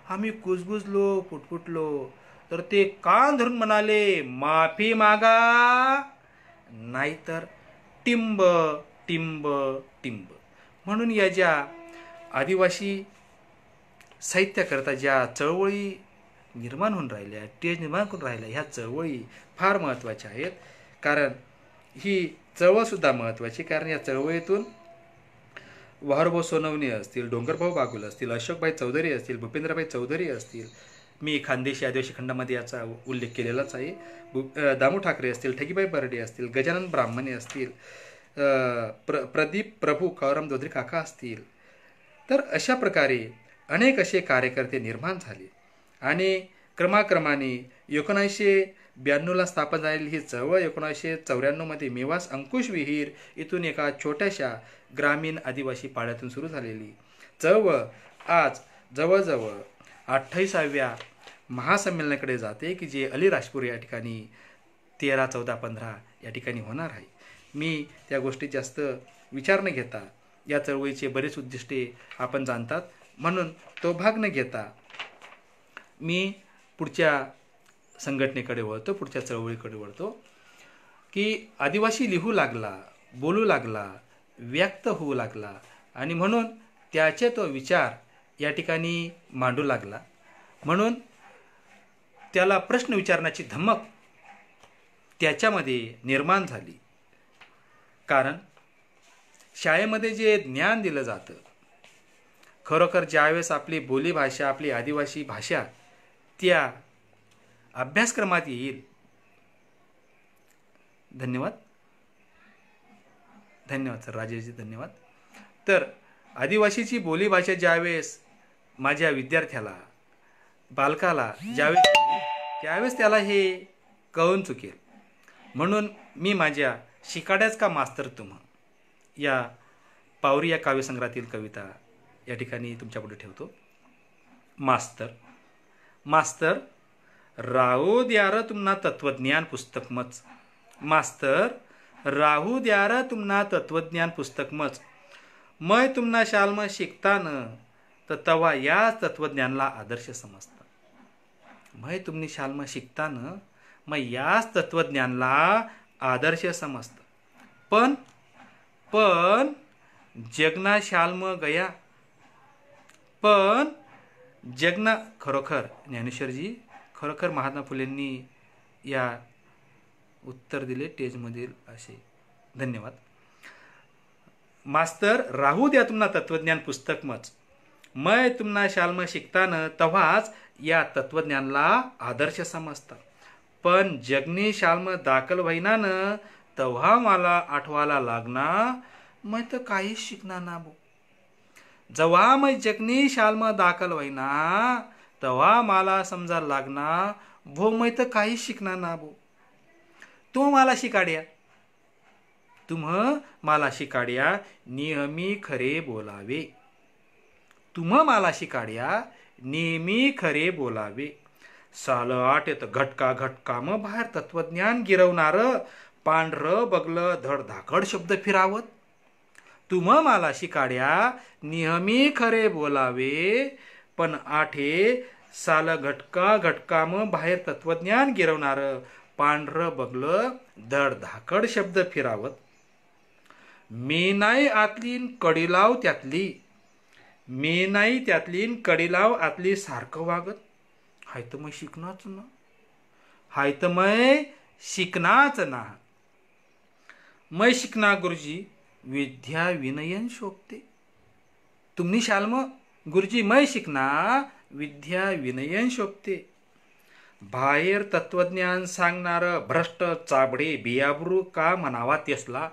आम्ही कुजबुजलो, पुटपुटलो तर ते कान धरून म्हणाले, माफी मागा, नाहीतर टिंब टिंब टिंब. म्हणून या ज्या आदिवासी साहित्याकरता ज्या चळवळी निर्माण होऊन राहिल्या, टेज निर्माण करून राहिल्या, ह्या चळवळी फार महत्त्वाच्या आहेत. कारण ही चळवळसुद्धा महत्त्वाची. कारण या चळवळीतून वारोभाऊ सोनवणे असतील, डोंगरभाऊ बागुल असतील, अशोकभाई चौधरी असतील, भूपेंद्रभाई चौधरी असतील, मी खानदेशी आदिवासी खंडामध्ये याचा उल्लेख केलेलाच आहे, दामू ठाकरे असतील, ठगीबाई बर्डे असतील, गजानन ब्राह्मणे असतील, प्रदीप प्रभू काळराम चौधरी काका असतील. तर अशा प्रकारे अनेक असे कार्यकर्ते निर्माण झाले आणि क्रमाक्रमाने 1992ला स्थापन झालेली ही चळवळ 1994मध्ये मेवास अंकुश विहीर इथून एका छोट्याशा ग्रामीण आदिवासी पाड्यातून सुरू झालेली चळवळ आज जवळजवळ 28व्या महासंमेलनाकडे जाते की जे अलीराजपूर या ठिकाणी 13, 14, 15 या ठिकाणी होणार आहे. मी त्या गोष्टीत जास्त विचार न घेता या चळवळीचे बरेच उद्दिष्टे आपण जाणतात, म्हणून तो भाग न घेता मी पुढच्या संघटनेकडे वळतो, पुढच्या चळवळीकडे वळतो की आदिवासी लिहू लागला, बोलू लागला, व्यक्त होऊ लागला आणि म्हणून त्याचे तो विचार या ठिकाणी मांडू लागला. म्हणून त्याला प्रश्न विचारण्याची धमक त्याच्यामध्ये निर्माण झाली. कारण शाळेमध्ये जे ज्ञान दिलं जातं, खरोखर ज्यावेळेस आपली बोलीभाषा, आपली आदिवासी भाषा त्या अभ्यासक्रमात येईल. धन्यवाद सर, राजेशजी धन्यवाद. तर आदिवासीची बोलीभाषा ज्यावेळेस माझ्या विद्यार्थ्याला, बालकाला त्यावेळेस त्याला हे कळून चुकेल. म्हणून मी माझ्या शिकाड्याच का मास्तर तुम्हा या पावरी या काव्यसंग्रहातील कविता या ठिकाणी तुमच्यापुढे ठेवतो. मास्तर राहू द्या र तुम्हाला तत्वज्ञान पुस्तक मच. मास्तर राहू द्या र तुम्हाला तत्वज्ञान पुस्तक मच. मय तुम्हाला शालम शिकताना तर तवा याच तत्वज्ञानला आदर्श समजता. मय तुम्ही शालम शिकताना मग याच तत्वज्ञानला आदर्श समजतं. पण जगना शालम गया, पण जगना खरोखर ज्ञानेश्वरजी खरोखर महात्मा फुलेंनी या उत्तर दिले टेजमधील असे. धन्यवाद. मास्तर राहू द्या तुम्हाला तत्वज्ञान पुस्तक मय तुम्हाला शालम शिकताना तेव्हाच या तत्वज्ञानला आदर्श समजता. पण जगनी शालम दाखल व्हायनानं तेव्हा मला आठवायला लागणार मै तर काहीच शिकणार ना बो. जेव्हा मै जगनी शालम दाखल व्हायना तेव्हा मला समजायला लागणार भो मै तर काहीच शिकणार ना बो. तो मला शिकाड्या मला शिकाड्या नेहमी खरे बोलावे. मला शिकाड्या नेहमी खरे बोलावे. साल आठ येत घटका घटका मग बाहेर तत्वज्ञान गिरवणार पांढरं बगलं धड धाकड शब्द फिरावत. मला शिकाड्या नेहमी खरे बोलावे. पण आठे साल घटका घटका मग बाहेर तत्वज्ञान गिरवणार पांढरं बगलं धड धाकड शब्द फिरावत. मी नाही आतलीन कडिलाव त्यातली. मी नाही त्यातलीन कडिलाव आतली सारखं वागत. हाय तर मग शिकणाच ना. हाय तर मग शिकणाच ना. मै शिकना गुरुजी विद्या विनयन शोभते. तुम्ही शालम गुरुजी मै शिकना विद्या विनयन शोभते. बाहेर तत्वज्ञान सांगणार भ्रष्ट चाबडे बियाबरू का म्हणावा तेसला.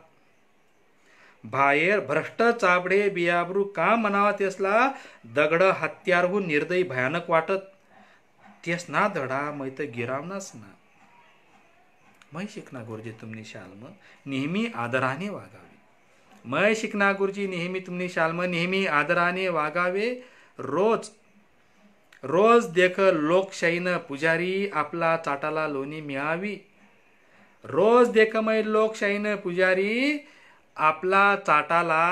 बाहेर भ्रष्ट चाबडे बियाबरू का म्हणावा तेसला. दगड हत्यारहून निर्दयी भयानक वाटत तेस ना धडा मै तर गिरावनाच ना. मै शिकना गुरुजी तुम्ही शालम नेहमी आदराने वागावे. मै शिकना गुरुजी नेहमी तुम्ही शालम नेहमी आदराने वागावे. रोज रोज देख लोकशाहीनं पुजारी आपला चाटाला लोणी मिळावी. रोज देख मै लोकशाहीनं पुजारी आपला चाटाला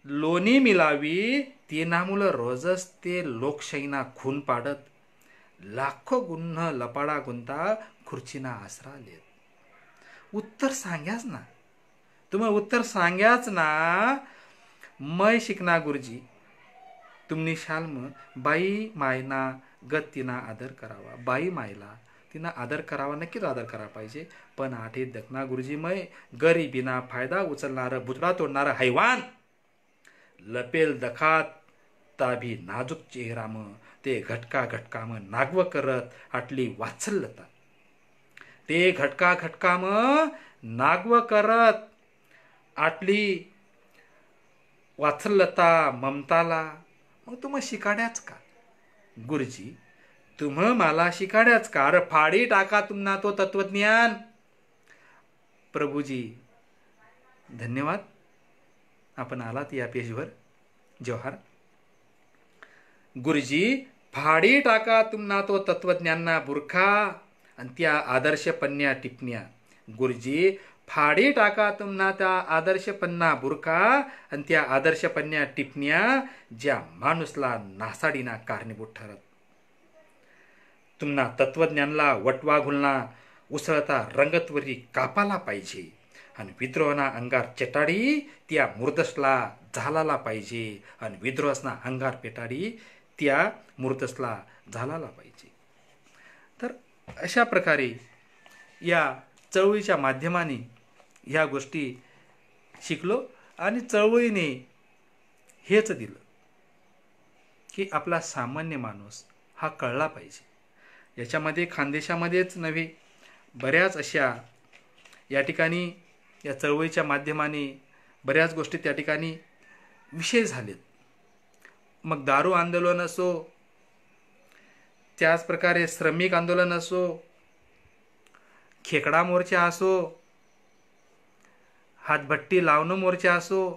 लोणी मिळावी. ते नामुलं रोजच ते लोकशाहीना खून पाडत लाखो गुन्ह लपाडा गुंता खुर्चीना आसरा लेत. उत्तर सांग्याच ना. तुम्ही उत्तर सांग्याच ना. मै शिकना गुरुजी तुम्ही शालम बाई मायना गत तिना आदर करावा. बाई मायला तिना आदर करावा नक्कीच आदर करा पाहिजे. पण आठे दखना गुरुजी मै गरिबीना फायदा उचलणारं बुतडा तोडणारं हैवान लपेल दखात ताभी नाजूक चेहराम ते घटका घटकाम नागव करत आटली वात्सल्यता. ते घटका घटकाम नागव करत आटली वात्सल्यता ममताला. मग तुम्ही शिकाड्याच का गुरुजी. मला शिकाड्याच का. अरे फाडी टाका तुम्हाला तो तत्वज्ञान. प्रभूजी धन्यवाद आपण आलात या पेजवर. जोहार. गुरुजी फाडी टाका तुम्हाला तो तत्वज्ञानना बुरखा आणि त्या आदर्शपण्या टिपण्या. गुरुजी फाडी टाका तुम्हाला त्या आदर्शपन्ना बुरखा आणि त्या आदर्शपण्या टिपण्या ज्या माणूसला नासाडीना कारणीभूत ठरत. तुम्हाला तत्वज्ञानला वटवा घुलना उसळता रंगतवरी कापाला पाहिजे आणि विद्रोहना अंगार चटाडी त्या मूर्दसला झालाला पाहिजे आणि विद्रोहसना अंगार पेटाडी त्या मूर्दसला झालाला पाहिजे. तर अशा प्रकारे या चळवळीच्या माध्यमाने ह्या गोष्टी शिकलो आणि चळवळीने हेच दिलं की आपला सामान्य माणूस हा कळला पाहिजे. याच्यामध्ये खानदेशामध्येच नव्हे बऱ्याच अशा या ठिकाणी या चळवळीच्या माध्यमाने बऱ्याच गोष्टी त्या ठिकाणी विषय झालेत. मग दारू आंदोलन असो, त्याच प्रकारे श्रमिक आंदोलन असो, खेकडा मोर्चा असो, हातभट्टी लावणं मोर्चा असो,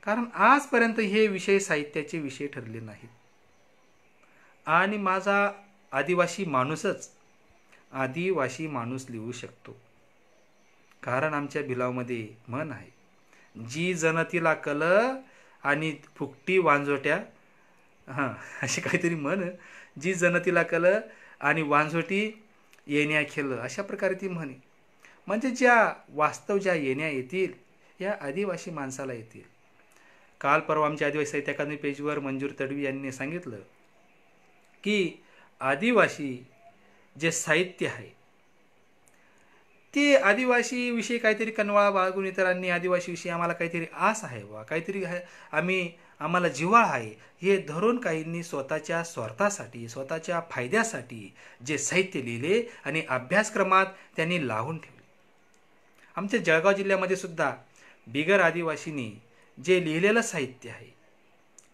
कारण आजपर्यंत हे विषय साहित्याचे विषय ठरले नाहीत. आणि माझा आदिवासी माणूस लिहू शकतो. कारण आमच्या बिलावमध्ये म्हण आहे, जी जनतीला कल आणि फुकटी वांजोट्या, अशी काहीतरी म्हण, जी जनतीला कल आणि वांजोटी येण्या खेळ, अशा प्रकारे ती म्हणे. म्हणजे ज्या येण्या येतील या आदिवासी माणसाला येतील. काल परवा आमच्या आदिवासी साहित्य अकादमी पेजवर मंजूर तडवी यांनी सांगितलं की आदिवासी जे साहित्य आहे ते आदिवासीविषयी काहीतरी कनवाळा बाळगून इतरांनी आदिवासीविषयी आम्हाला काहीतरी आस आहे वा काहीतरी आम्हाला जिव्हाळा आहे हे धरून काहींनी स्वतःच्या स्वार्थासाठी स्वतःच्या फायद्यासाठी जे साहित्य लिहिले आणि अभ्यासक्रमात त्यांनी लावून ठेवले. आमच्या जळगाव जिल्ह्यामध्ये सुद्धा बिगर आदिवासींनी जे लिहिलेलं साहित्य आहे,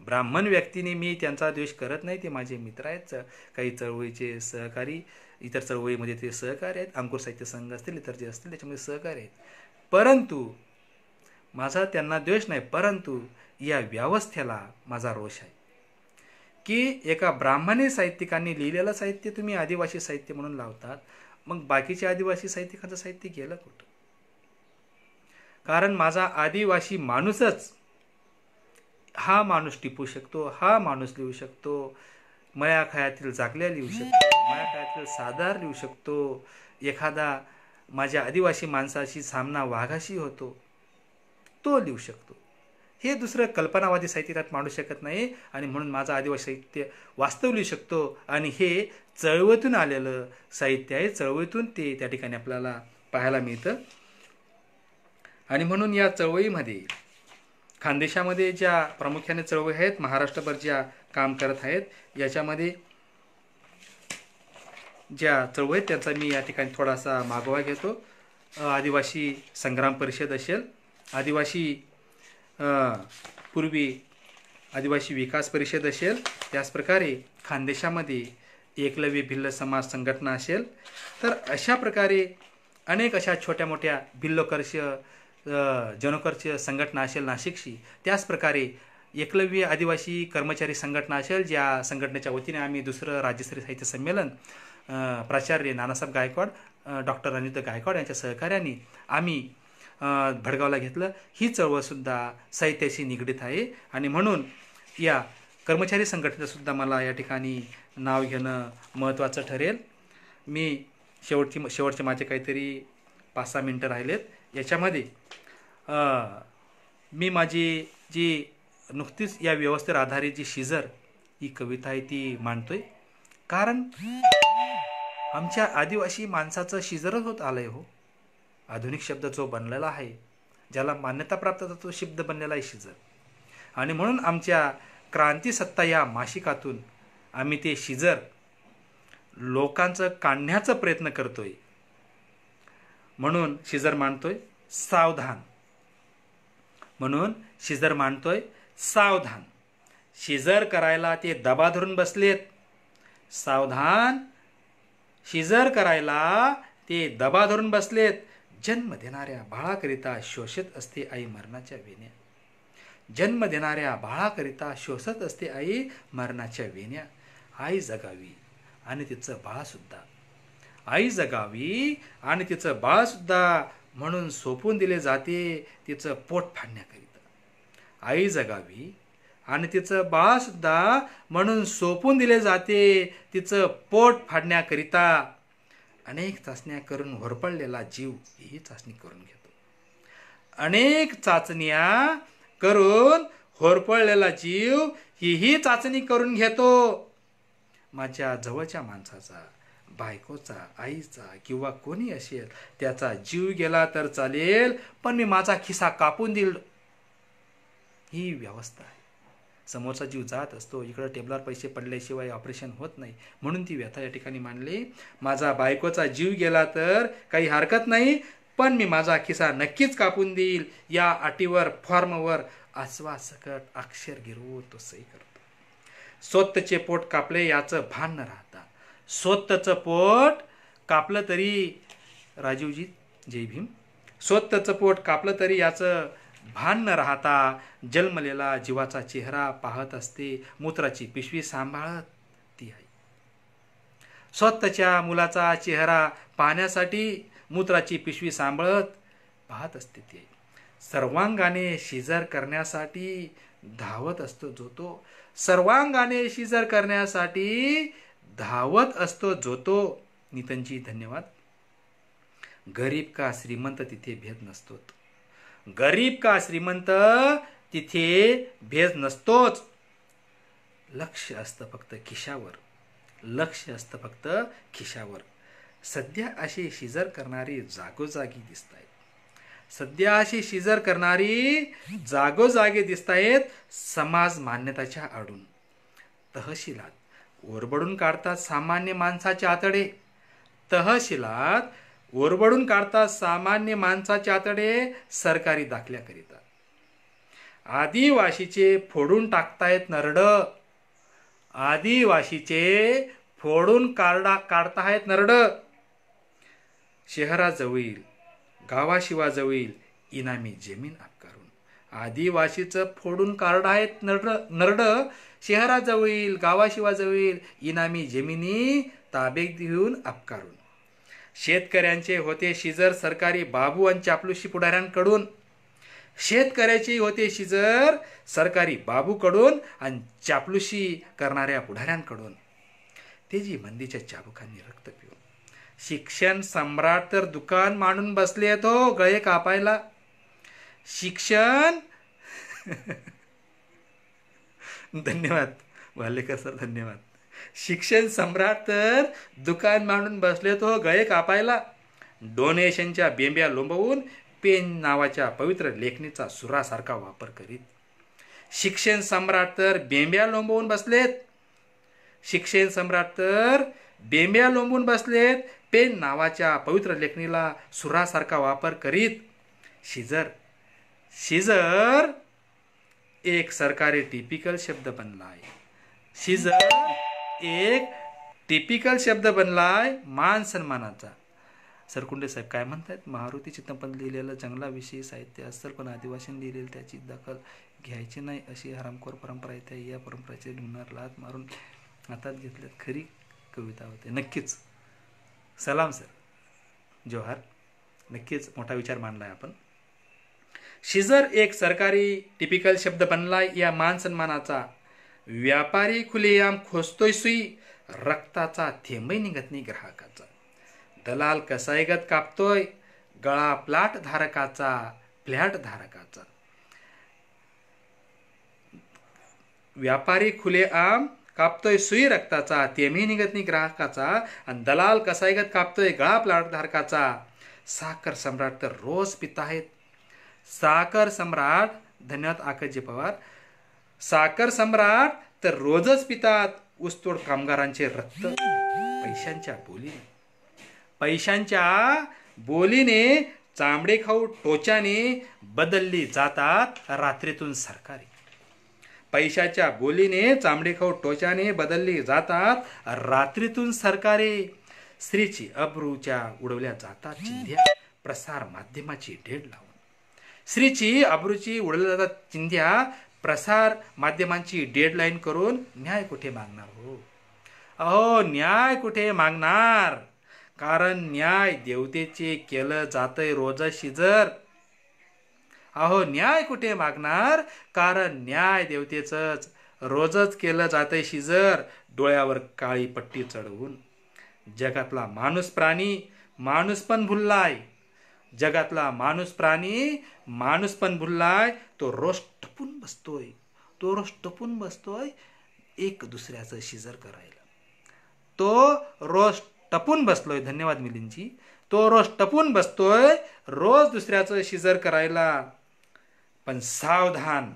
ब्राह्मण व्यक्तीने मी त्यांचा द्वेष करत नाही, ते माझे मित्र आहेत, काही चळवळीचे सहकारी, इतर चळवळीमध्ये ते सहकारी आहेत, अंकुर साहित्य संघ असतील, इतर जे असतील त्याच्यामध्ये सहकारी आहेत. परंतु माझा त्यांना द्वेष नाही, परंतु या व्यवस्थेला माझा रोष आहे की एका ब्राह्मणी साहित्यिकांनी लिहिलेलं साहित्य तुम्ही आदिवासी साहित्य म्हणून लावतात, मग बाकीच्या आदिवासी साहित्यिकांचं साहित्य गेलं कुठं? कारण माझा आदिवासी माणूसच हा माणूस टिपू शकतो, हा माणूस लिहू शकतो, मळ्याखायातील जागल्या लिहू शकतो, मळ्याखायातील सादार लिहू शकतो, एखादा माझ्या आदिवासी माणसाशी सामना वाघाशी होतो तो लिहू शकतो. हे दुसरं कल्पनावादी साहित्य त्यात मांडू शकत नाही आणि म्हणून माझं आदिवासी साहित्य वास्तव लिहू शकतो. आणि हे चळवळीतून आलेलं साहित्य आहे, चळवळीतून ते त्या ठिकाणी आपल्याला पाहायला मिळतं. आणि म्हणून या चळवळीमध्ये खानदेशामध्ये ज्या प्रामुख्याने चळवळी आहेत, महाराष्ट्रभर ज्या काम करत आहेत, याच्यामध्ये ज्या चळवळी आहेत त्यांचा मी या ठिकाणी थोडासा मागोवा घेतो. आदिवासी संग्राम परिषद असेल, आदिवासी पूर्वी आदिवासी विकास परिषद असेल, त्याचप्रकारे खानदेशामध्ये एकलव्य भिल्ल समाज संघटना असेल, तर अशा प्रकारे अनेक अशा छोट्या मोठ्या भिल्लकर्ष जनकर्ष संघटना असेल नाशिकशी, त्याचप्रकारे एकलव्य आदिवासी कर्मचारी संघटना असेल, ज्या संघटनेच्या वतीने आम्ही दुसरं राज्यस्तरीय साहित्य संमेलन प्राचार्य नानासाहेब गायकवाड, डॉक्टर अनिता गायकवाड यांच्या सहकार्याने आम्ही भडगावला घेतलं. ही चळवळसुद्धा साहित्याशी निगडीत आहे आणि म्हणून या कर्मचारी संघटनेचंसुद्धा मला या ठिकाणी नाव घेणं महत्त्वाचं ठरेल. मी शेवटचे माझे काहीतरी 5-6 मिनटं राहिलेत. याच्यामध्ये मी माझी जी नुकतीच या व्यवस्थेवर आधारित जी शिजर ही कविता आहे ती मांडतोय, कारण आमच्या आदिवासी माणसाचं शिजरच होत आलंय हो. आधुनिक शब्द जो बनलेला आहे, ज्याला मान्यता प्राप्त तो शब्द बनलेला आहे शिजर. आणि म्हणून आमच्या क्रांतीसत्ता या मासिकातून आम्ही ते शिजर लोकांचं काढण्याचा प्रयत्न करतोय. म्हणून शिजर मांडतोय सावधान, म्हणून शिजर मांडतोय सावधान. शिजर करायला ते दबा धरून बसलेत, सावधान. शिजर करायला ते दबा धरून बसलेत. जन्म देणाऱ्या बाळाकरिता शोषत असते आई मरणाच्या वेण्या. जन्म देणाऱ्या बाळाकरिता शोषत असते आई मरणाच्या वेण्या. आई जगावी आणि तिचं बाळसुद्धा, आई जगावी आणि तिचं बाळसुद्धा म्हणून सोपून दिले जाते तिचं पोट फाडण्याकरिता. आई जगावी आणि तिचं बाळसुद्धा म्हणून सोपून दिले जाते तिचं पोट फाडण्याकरिता. अनेक चाचण्या करून होरपळलेला जीव ही चाचणी करून घेतो. अनेक चाचण्या करून होरपळलेला जीव ही चाचणी करून घेतो. माझ्या जवळच्या माणसाचा, बायकोचा, आईचा किंवा कोणी असेल त्याचा जीव गेला तर चालेल, पण मी माझा खिसा कापून देईल. ही व्यवस्था आहे. समोरचा जीव जात असतो, इकडं टेबलावर पैसे पडल्याशिवाय ऑपरेशन होत नाही, म्हणून ती व्यथा या ठिकाणी मांडली. माझा बायकोचा जीव गेला तर काही हरकत नाही, पण मी माझा खिसा नक्कीच कापून देईल. या अटीवर फॉर्मवर आश्वासकट अक्षर गिरवून तो सही करतो. स्वतःचे पोट कापले याचं भान न राहता, स्वतःचं पोट कापलं तरी, राजीवजी जय भीम, स्वतःचं पोट कापलं तरी याचं भान न राहता जन्मलेला जीवाचा चेहरा पाहत असते, मूत्राची पिशवी सांभाळत ती आहे. स्वतःच्या मुलाचा चेहरा पाहण्यासाठी मूत्राची पिशवी सांभाळत पाहत असते ती. सर्वांगाने शिजर करण्यासाठी धावत असतो जो तो, सर्वांगाने शिजर करण्यासाठी धावत असतो जो तो. नितनजी धन्यवाद. गरीब का श्रीमंत तिथे भेद नसतो, गरीब का श्रीमंत तिथे भेद नसतोच. लक्ष असतं फक्त खिशावर, लक्ष असतं फक्त खिशावर. सध्या अशी शिजर करणारी जागोजागी दिसत आहेत. सध्या अशी शिजर करणारी जागोजागी दिसत आहेत समाज मान्यताच्या आडून. तहसीलात ओरबडून काढतात सामान्य माणसाचे आतडे. तहसीलात ओरबडून काढतात सामान्य माणसाचे आतडे सरकारी दाखल्याकरिता. आदिवासीचे फोडून टाकतायत नरड. आदिवासीचे फोडून काढतायत नरड. शहराजवळील गावाशिवाजवळील इनामी जमीन अपकारून. आदिवासीचं फोडून काढतायत नरड. शहराजवळील गावाशिवाजवळील इनामी जमिनी ताबे घेऊन अपकारून. शेतकऱ्यांचे होते शिजर सरकारी बाबू आणि चापलुसी पुढाऱ्यांकडून. शेतकऱ्याची होते शिजर सरकारी बाबूकडून आणि चापलुसी करणाऱ्या पुढाऱ्यांकडून. तेजी मंदीच्या चाबुकांनी रक्त पिऊन. शिक्षण सम्राट तर दुकान मांडून बसले तो गळे कापायला. शिक्षण धन्यवाद वालेकर सर, धन्यवाद. शिक्षण सम्राट तर दुकान मांडून बसले तो गळे कापायला. डोनेशनच्या बेंब्या लोंबवून पेन नावाच्या पवित्र लेखणीचा सुरासारखा वापर करीत. शिक्षण सम्राट तर बेंब्या लोंबवून बसलेत. शिक्षण सम्राट तर बेंब्या लोंबून बसलेत पेन नावाच्या पवित्र लेखणीला सुरासारखा वापर करीत. शिजर एक सरकारी टिपिकल शब्द बनलाय. शिजर एक टिपिकल शब्द बनलाय मान सन्मानाचा. सरकुंडे साहेब काय म्हणतात? मारुती चित्तमपंत लिहिलेलं जंगलाविषयी साहित्य असेल पण आदिवासींनी लिहिलेलं त्याची दखल घ्यायची नाही अशी हरामखोर परंपरा येते. या परंपरेचे ढुंगणार लात मारून हातात घेतल्यात खरी कविता होते. नक्कीच सलाम सर, जोहार. नक्कीच मोठा विचार मांडलाय आपण. शिजर एक सरकारी टिपिकल शब्द बनलाय या मान सन्मानाचा. व्यापारी खुलेआम खोसतोय सुई, रक्ताचा थेंबही निघत नाही ग्राहकाचा. दलाल कसाईगत कापतोय गळा फ्लॅट धारकाचा. व्यापारी खुलेआम कापतोय सुई रक्ताचा, थेंबही निघत नाही ग्राहकाचा. आणि दलाल कसाईगत कापतोय गळा फ्लॅट धारकाचा. साखर सम्राट तर रोज पिताहेत. साखर सम्राट, धन्यवाद आकाशजी पवार. साखर सम्राट तर रोजच पितात ऊसतोड कामगारांचे रक्त. पैशांच्या बोलीने चांबडे खाऊ टोचाने बदलली जातात रात्रीतून सरकारी. पैशाच्या बोलीने चांबडे खाऊ टोचाने बदलली जातात रात्रीतून सरकारी. स्त्रीची अब्रूच्या उडवल्या जातात चिंध्या प्रसार माध्यमाची ढेड लावून. स्त्रीची अब्रूची उडवल्या जातात चिंध्या प्रसार माध्यमांची डेडलाईन करून. न्याय कुठे मागणार हो? अहो न्याय कुठे मागणार? कारण न्याय देवतेचे केलं जातंय रोज शिजर. अहो न्याय कुठे मागणार? कारण न्याय देवतेच रोजच केलं जातंय शिजर. डोळ्यावर काळी पट्टी चढवून. जगातला माणूस प्राणी माणूस पण भुललाय. जगातला माणूस प्राणी माणूस पण भुललाय. तो रोज टपून बसतोय एक दुसऱ्याचं शिजर करायला. तो रोज टपून बसलोय. धन्यवाद मिलिंदजी. तो रोज टपून बसतोय रोज दुसऱ्याचं शिजर करायला. पण सावधान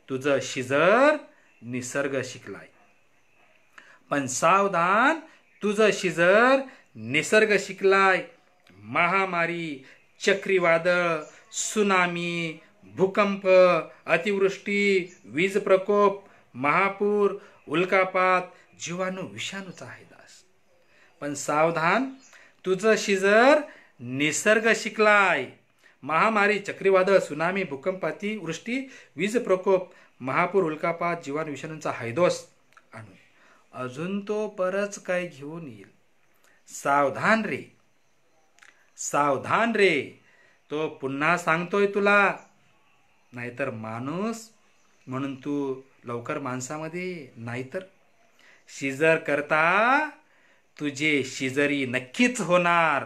तुझं शिजर निसर्ग शिकलाय. महामारी, चक्रीवादळ, सुनामी, भूकंप, अतिवृष्टी, वीज प्रकोप, महापूर, उल्कापात, जीवाणू विषाणूचा आहे दास. पण सावधान तुझं शिजर निसर्ग शिकलाय. महामारी, चक्रीवादळ, सुनामी, भूकंप, अतिवृष्टी, वीज प्रकोप, महापूर, उल्कापात, जीवाणू विषाणूंचा हैदोस आणून अजून तो बरंच काय घेऊन येईल. सावधान रे, तो पुन्हा सांगतोय तुला. नाहीतर माणूस म्हणून तू लवकर माणसामध्ये नाहीतर. शिजर करता तुझे शिजरी नक्कीच होणार.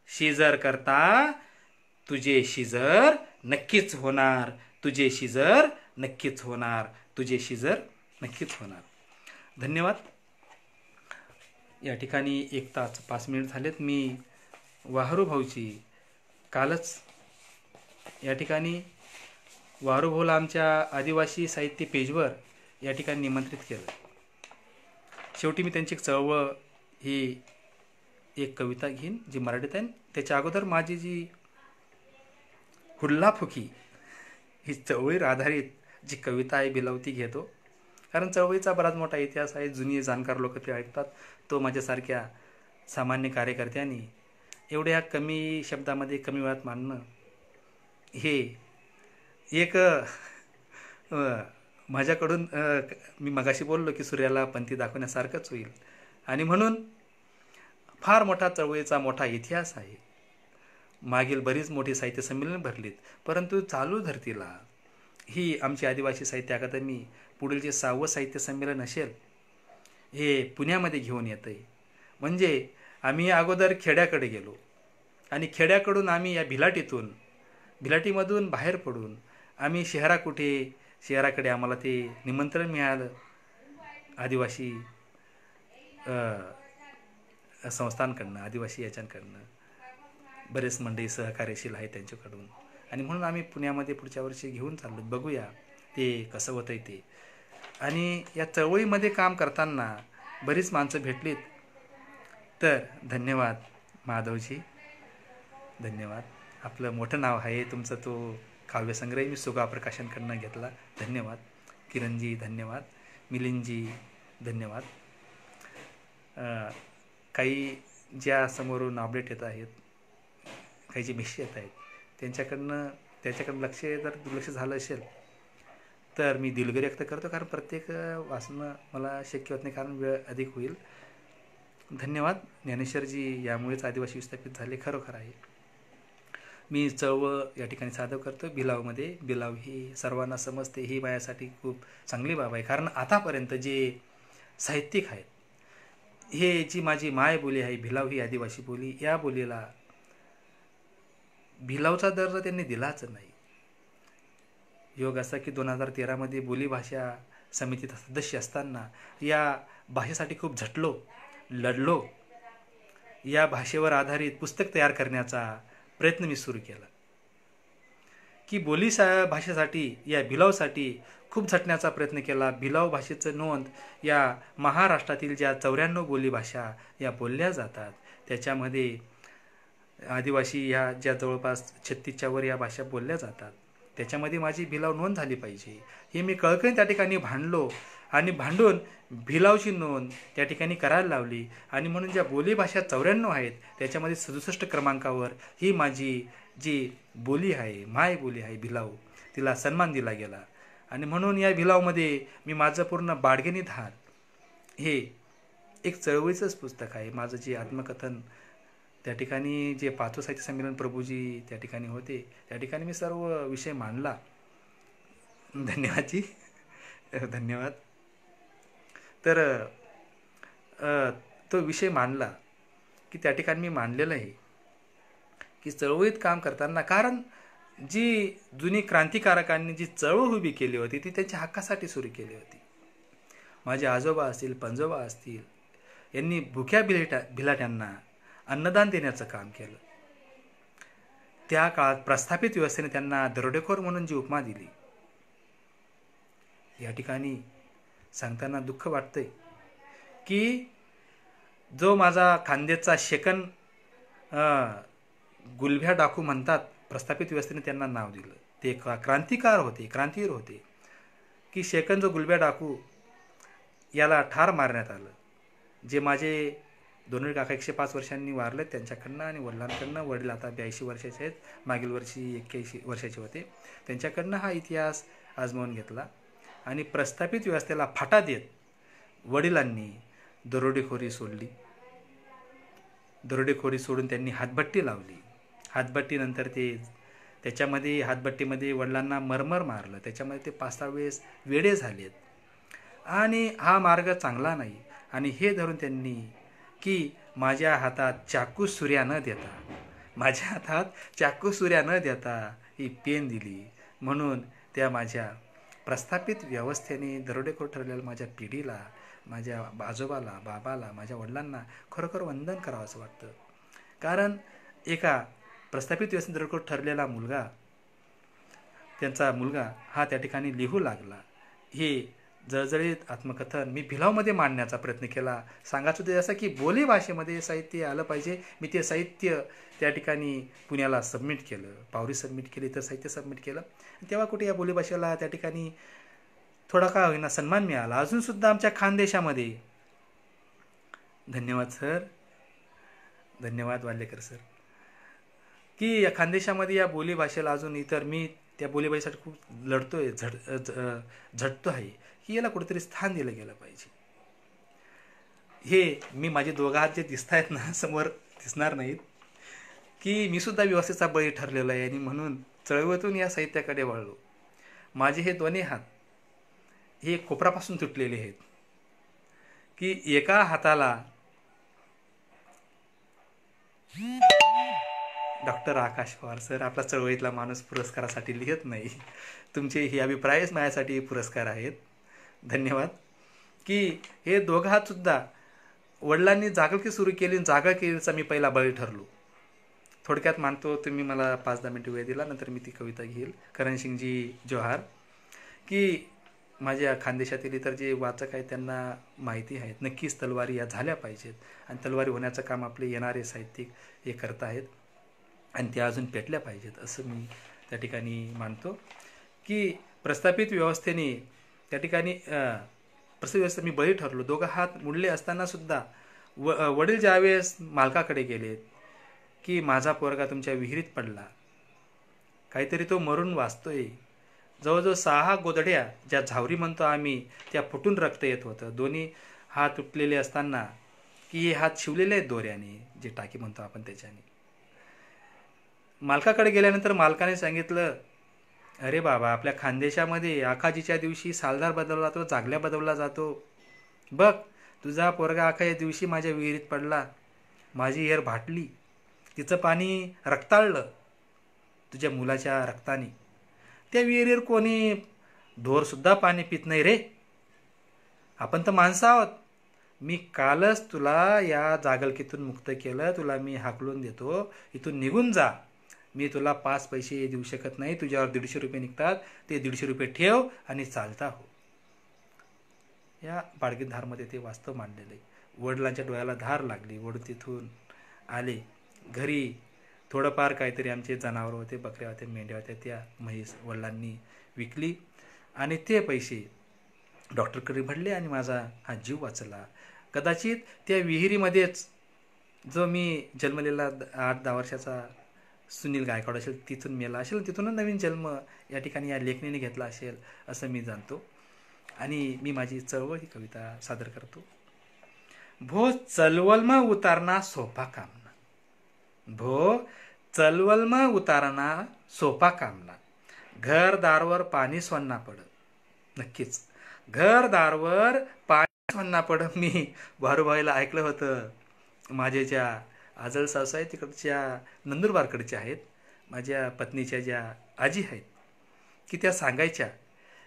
शिजर करता तुझे शिजर नक्कीच होणार. तुझे शिजर नक्कीच होणार. धन्यवाद. या ठिकाणी 1 तास 5 मिनिट झालेत. मी वाहरू भाऊची कालच या ठिकाणी वारू भाऊला आमच्या आदिवासी साहित्य पेजवर या ठिकाणी निमंत्रित केलं. शेवटी मी त्यांची चळवळ ही एक कविता घेईन जी मराठीत आहे. त्याच्या अगोदर माझी जी हुल्लाफुकी ही चळवळीवर आधारित जी कविता आहे बिलावती घेतो, कारण चळवळीचा बराच मोठा इतिहास आहे. जुनी जाणकार लोक ते ऐकतात. तो माझ्यासारख्या सामान्य कार्यकर्त्यांनी एवढ्या कमी शब्दामध्ये कमी वेळात मांडणं हे एक माझ्याकडून मी मगाशी बोललो की सूर्याला पंथी दाखवण्यासारखंच होईल. आणि म्हणून फार मोठा चळवळीचा मोठा इतिहास आहे. मागील बरीच मोठी साहित्य संमेलन भरलीत, परंतु चालू धर्तीला ही आमची आदिवासी साहित्य अकादमी पुढील जे 6वं साहित्य संमेलन असेल हे पुण्यामध्ये घेऊन येतं आहे. म्हणजे आम्ही अगोदर खेड्याकडे गेलो आणि खेड्याकडून आम्ही या भिलाटीमधून बाहेर पडून आम्ही शहराकडे आम्हाला ते निमंत्रण मिळालं आदिवासी संस्थांकडनं, आदिवासी याच्यांकडनं. बरेच मंडळी सहकार्यशील आहे त्यांच्याकडून. आणि म्हणून आम्ही पुण्यामध्ये पुढच्या वर्षी घेऊन चाललो. बघूया ते कसं होतं आहे ते. आणि या चळवळीमध्ये काम करताना बरीच माणसं भेटलीत. तर धन्यवाद माधवजी, धन्यवाद. आपलं मोठं नाव आहे तुमचं. तो काव्यसंग्रह मी सुगा प्रकाशनकडनं घेतला. धन्यवाद. किरणजी धन्यवाद. मिलिंदजी धन्यवाद. काही ज्या समोरून अपडेट येत आहेत, काही जे मेसेज येत आहेत त्याच्याकडनं दुर्लक्ष झालं असेल तर मी दिलगिरी व्यक्त करतो, कारण प्रत्येक वाचणं मला शक्य होत नाही, कारण वेळ अधिक होईल. धन्यवाद. ज्ञानेश्वरजी यामुळेच आदिवासी विस्थापित झाले, खरोखर आहे. मी चळवळ या ठिकाणी सादर करतो बिलावमध्ये. बिलाव ही सर्वांना समजते, ही माझ्यासाठी खूप चांगली बाब आहे. कारण आतापर्यंत जे साहित्यिक आहेत, हे जी माझी मायबोली आहे भिलाव ही आदिवासी बोली, या बोलीला भिलावचा दर्जा त्यांनी दिलाच नाही. योग असा की 2013मध्ये बोलीभाषा समितीत सदस्य असताना या भाषेसाठी खूप लढलो. या भाषेवर आधारित पुस्तक तयार करण्याचा प्रयत्न मी सुरू केला की भाषेसाठी या भिलावसाठी खूप झटण्याचा प्रयत्न केला. भिलाव भाषेचं नोंद या महाराष्ट्रातील ज्या 94 बोलीभाषा या बोलल्या जातात त्याच्यामध्ये आदिवासी ह्या ज्या जवळपास 36च्या वर या भाषा बोलल्या जातात त्याच्यामध्ये माझी भिलाव नोंद झाली पाहिजे, हे मी कळकळीने त्या ठिकाणी भांडलो. आणि भांडून भिलावची नोंद त्या ठिकाणी करायला लावली. आणि म्हणून ज्या बोलीभाषा 94 आहेत त्याच्यामध्ये 67 क्रमांकावर ही माझी जी बोली आहे, माय बोली आहे भिलाव, तिला सन्मान दिला गेला. आणि म्हणून या भिलावमध्ये मी माझं पूर्ण बाडगेनी धार हे एक चळवळीचंच पुस्तक आहे. माझं जे आत्मकथन त्या ठिकाणी जे 5वं साहित्य संमेलन प्रभूजी त्या ठिकाणी होते, त्या ठिकाणी मी सर्व विषय मांडला. धन्यवादजी, धन्यवाद. तर तो विषय मांडला की त्या ठिकाणी मी मांडलेलं आहे की चळवळीत काम करताना, कारण जी जुनी क्रांतिकारकांनी जी चळवळ उभी केली होती ती त्यांच्या हक्कासाठी सुरू केली होती. माझे आजोबा असतील, पणजोबा असतील, यांनी भुक्या भिलाट्यांना अन्नदान देण्याचं काम केलं. त्या काळात प्रस्थापित व्यवस्थेने त्यांना दरोडेखोर म्हणून जी उपमा दिली, या ठिकाणी सांगताना दुःख वाटतंय की जो माझा खांद्याचा शेकन गुलभ्या डाकू म्हणतात, प्रस्थापित व्यवस्थेने त्यांना नाव दिलं. ते क्रांतीवीर होते की शेकन जो गुलभ्या डाकू याला ठार मारण्यात आलं. जे माझे दोन्ही काका 105 वर्षांनी वारले त्यांच्याकडनं, आणि वडिलांकडनं, वडील आता 82 वर्षाचे आहेत, मागील वर्षी 81 वर्षाचे होते, त्यांच्याकडनं हा इतिहास आजमावून घेतला. आणि प्रस्थापित व्यवस्थेला फाटा देत वडिलांनी दरोडेखोरी सोडून त्यांनी हातभट्टी लावली. हातभट्टीनंतर हातभट्टीमध्ये वडिलांना मरमर मारलं. त्याच्यामध्ये ते 5-6 वेळेस वेडे झालेत. आणि हा मार्ग चांगला नाही. आणि हे धरून त्यांनी की माझ्या हातात चाकू सुऱ्या न देता ही पेन दिली. म्हणून त्या माझ्या प्रस्थापित व्यवस्थेने दरोडेखोर ठरलेल्या माझ्या पिढीला, माझ्या आजोबाला, बाबाला, माझ्या वडिलांना खरोखर वंदन करावं असं वाटतं. कारण एका प्रस्थापित व्यवस्थेने दरोडेखोर ठरलेला मुलगा, त्यांचा मुलगा हा त्या ठिकाणी लिहू लागला. हे जळजळीत आत्मकथन मी भिलावमध्ये मांडण्याचा प्रयत्न केला. सांगायचं होतं जसं की बोली भाषेमध्ये साहित्य आलं पाहिजे. मी ते साहित्य त्या ठिकाणी पुण्याला सबमिट केलं, पावरी सबमिट केली, तर साहित्य सबमिट केलं. तेव्हा कुठे या बोलीभाषेला त्या ठिकाणी थोडा का होईना सन्मान मिळाला. अजूनसुद्धा आमच्या खानदेशामध्ये, धन्यवाद सर, धन्यवाद वाल्लेकर सर, की या खानदेशामध्ये या बोलीभाषेला अजून इतर, मी त्या बोलीभाषेसाठी खूप लढतोय, झटतो आहे की याला कुठेतरी स्थान दिलं गेलं पाहिजे. हे मी माझे दोघं हात जे दिसत आहेत ना, समोर दिसणार नाहीत, की मी सुद्धा व्यवस्थेचा बळी ठरलेलो आहे आणि म्हणून चळवळीतून या साहित्याकडे वळलो. माझे हे दोन्ही हात हे कोपरापासून तुटलेले आहेत, की एका हाताला डॉक्टर आकाश पवार सर, आपला चळवळीतला माणूस पुरस्कारासाठी लिहित नाही. तुमचे हे अभिप्रायच माझ्यासाठी पुरस्कार आहेत. धन्यवाद. की हे दोघं हातसुद्धा वडिलांनी जागलकी सुरू केली, जागलकीचा मी पहिला बळी ठरलो. थोडक्यात मानतो, तुम्ही मला 5-10 मिनिटं वेळ दिला, नंतर मी ती कविता घेईल. करणसिंगजी जोहार. की माझ्या खानदेशातील इतर जे वाचक आहेत त्यांना माहिती आहेत, नक्कीच तलवारी या झाल्या पाहिजेत आणि तलवारी होण्याचं काम आपले येणारे साहित्यिक हे करत आहेत आणि त्या अजून पेटल्या पाहिजेत असं मी त्या ठिकाणी मानतो. की प्रस्थापित व्यवस्थेने त्या ठिकाणी प्रस्थापित व्यवस्थेत मी बळी ठरलो. दोघं हात मुडले असतानासुद्धा वडील ज्यावेळेस मालकाकडे गेलेत की माझा पोरगा तुमच्या विहिरीत पडला, काहीतरी तो मरून वाचतोय. जवळजवळ 6 गोदड्या ज्या झावरी म्हणतो आम्ही, त्या फुटून रक्त येत होतं. दोन्ही हात तुटलेले असताना, की हे हात शिवलेले आहेत दोऱ्याने, जे टाकी म्हणतो आपण त्याच्याने. मालकाकडे गेल्यानंतर मालकाने सांगितलं, अरे बाबा, आपल्या खानदेशामध्ये आखाजीच्या दिवशी सालदार बदलला जातो, जागल्या बदलला जातो. बघ, तुझा पोरगा आखाच्या दिवशी माझ्या विहिरीत पडला, माझी हेर भाटली, तिचं पाणी रक्ताळलं तुझ्या मुलाच्या रक्ताने. त्या विहिरीवर कोणी ढोरसुद्धा पाणी पित नाही रे. आपण तर माणसं आहोत. मी कालच तुला या जागलकीतून मुक्त केलं, तुला मी हाकलून देतो, इथून निघून जा. मी तुला 5 पैसे देऊ शकत नाही, तुझ्यावर 150 रुपये निघतात, ते 150 रुपये ठेव आणि चालता हो. या बाळगीत धारमध्ये ते वास्तव मांडलेलं आहे. वडिलांच्या डोळ्याला धार लागली. वडील तिथून आले घरी. थोडंफार काहीतरी आमचे जनावर होते, बकऱ्या होत्या, मेंढ्या होत्या, त्या म्हैस वडिलांनी विकली आणि ते पैसे डॉक्टरकडे भरले आणि माझा हा जीव वाचला. कदाचित त्या विहिरीमध्येच जो मी जन्मलेला 8-10 वर्षाचा सुनील गायकवाड असेल, तिथून मेला असेल, तिथूनच नवीन जन्म या ठिकाणी या लेखणीने घेतला असेल असं मी जाणतो. आणि मी माझी चळवळ ही कविता सादर करतो. भो चलवलमा उतारना सोपा कामना, भो चलवलमा उतारना सोपा कामना, घरदारवर पाणी सोन्ना पड. नक्कीच घरदारवर पाणी सोन्ना पड. मी वारूबाईला ऐकलं होतं. माझे ज्या आजळ सासू आहेत तिकडच्या नंदुरबारकडच्या आहेत, माझ्या पत्नीच्या ज्या आजी आहेत, की त्या सांगायच्या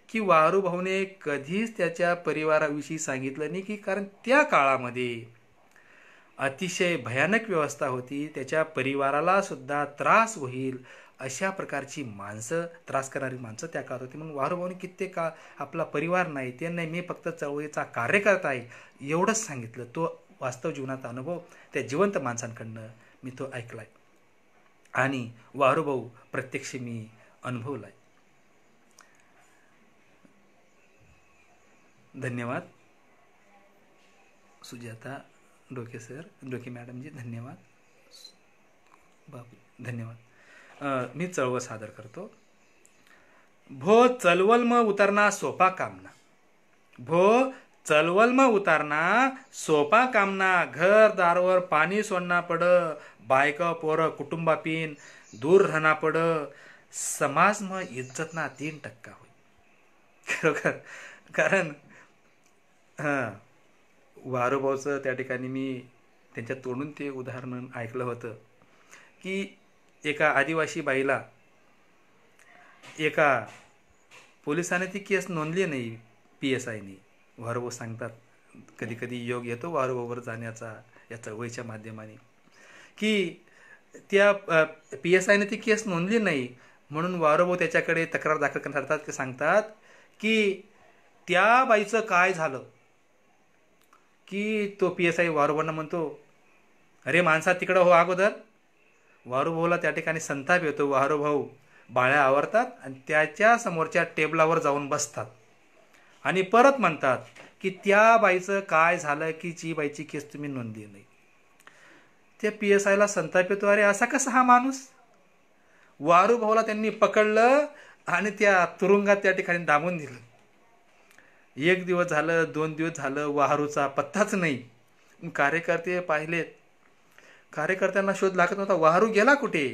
की वारूभाऊने कधीच त्याच्या परिवाराविषयी सांगितलं नाही, की कारण त्या काळामध्ये अतिशय भयानक व्यवस्था होती. त्याच्या परिवाराला सुद्धा त्रास होईल अशा प्रकारची माणसं, त्रास करणारी माणसं त्या काळात होती. म्हणून वारूभाऊने कित्येक काळ आपला परिवार नाही, ते नाही, मी फक्त चळवळीचा कार्यकर्ता आहे एवढंच सांगितलं. तो वास्तव जीवनाचा अनुभव त्या जिवंत माणसांकडनं मी तो ऐकलाय आणि वारूभाऊ प्रत्यक्ष मी अनुभवलाय. धन्यवाद सुजाता डोके सर, डोके मॅडमजी, धन्यवाद बाबू, धन्यवाद. मी चळवळ सादर करतो. भो चलवल म उतरना सोपा कामना, भो चलवल म उतारना सोपा कामना, घर दारवर पाणी सोडना पड, बायका पोरं कुटुंबापीन दूर राहना पड, समाज म इज्जतना 3% होई. खरोखर, कारण वारूभाऊचं त्या ठिकाणी मी त्यांच्या तोंडून ते उदाहरण ऐकलं होतं की एका आदिवासी बाईला एका पोलिसांनी ती केस नोंदली नाही. PSIनी. वारूभाऊ सांगतात, कधी कधी योग येतो वारूभाऊवर जाण्याचा या चळवळीच्या माध्यमाने, की त्या PSIने ती केस नोंदली नाही म्हणून वारूभाऊ त्याच्याकडे तक्रार दाखल करतात, की सांगतात की त्या बाईचं काय झालं. की तो PSI वारूभाऊंना म्हणतो, अरे माणसा तिकडं हो अगोदर. वारूभाऊला त्या ठिकाणी संताप येतो. वारूभाऊ बाळ्या आवरतात आणि त्याच्या समोरच्या टेबलावर जाऊन बसतात आणि परत म्हणतात की त्या बाईचं काय झालं की जी बाईची केस तुम्ही नोंदली नाही. त्या PSIला संताप येतो, अरे असा कसा हा माणूस. वारूभाऊला त्यांनी पकडलं आणि त्या तुरुंगात त्या ठिकाणी डांबून दिलं. 1 दिवस झालं, 2 दिवस झालं, वारूचा पत्ताच नाही. कार्यकर्ते पाहिलेत, कार्यकर्त्यांना शोध लागत नव्हता, वारू गेला कुठे.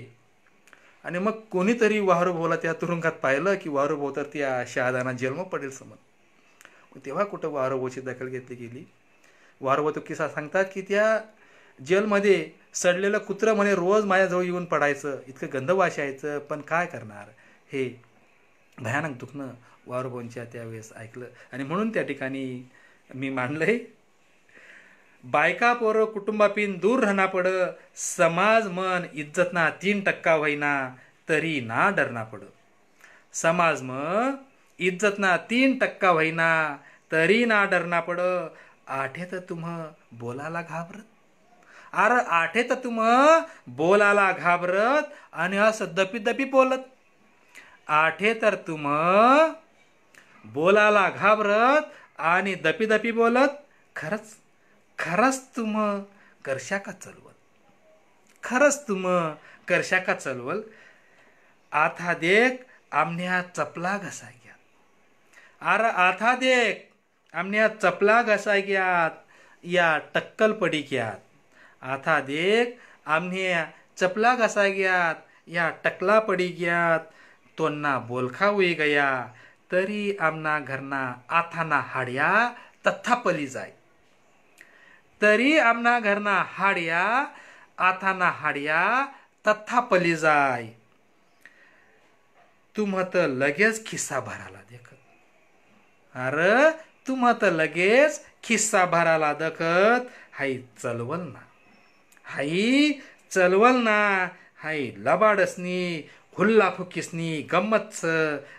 आणि मग कोणीतरी वारूभाऊला त्या तुरुंगात पाहिलं की वारूभाऊ तर त्या शहादाना जेलमध्ये पडेल समोर. तेव्हा कुठं वारूभाऊची दखल घेतली गेली. वारूभाऊ तो किस्सा सांगतात की त्या जेलमध्ये सडलेलं कुत्रं म्हणे रोज माझ्याजवळ येऊन पडायचं, इतकं गंध वास यायचं, पण काय करणार. हे भयानक दुखणं वारूभाऊंच्या त्यावेळेस ऐकलं. आणि म्हणून त्या ठिकाणी मी मांडलंय, बायका पोरं कुटुंबापीन दूर राहना पड, समाज मन इज्जतना 3% व्हायना तरी ना डरना पड. समाज मन इज्जतना 3% व्हायना तरी ना डरना पड. आठे तर तुम्ह बोलायला घाबरत. अरे आठे तर तुम्ह बोलायला घाबरत आणि असं दपी दपी बोलत. आठे तर तुम्ह बोलायला घाबरत आणि दपी दपी बोलत. खरंच खरंच तुम्ह करशा का चलवल. खरंच तुम्ह करशा का चलवल. आता देख आमन्या चपला घसा घ्या. अरे आता देख आमन्या चपला घसा घ्यात या टक्कल पडी घ्यात. आता देख आमन्या चपला घसा घ्यात या टकला पडी घ्यात. तोन्ना बोलखा होई गया तरी आमना घरना आथाना हाड्या तथा पली जाय. तरी आमना घरना हाड्या आथाना हाड्या तथा पली जाय. तुम्ह तर लगेच खिस्सा भराला देखत. अरे तुम्ह तर लगेच खिस्सा भराला दखत. हाई चलवल ना, हाई चलवल ना, हाई लबाडसनी हुल्ला फुकिसनी गम्मतच.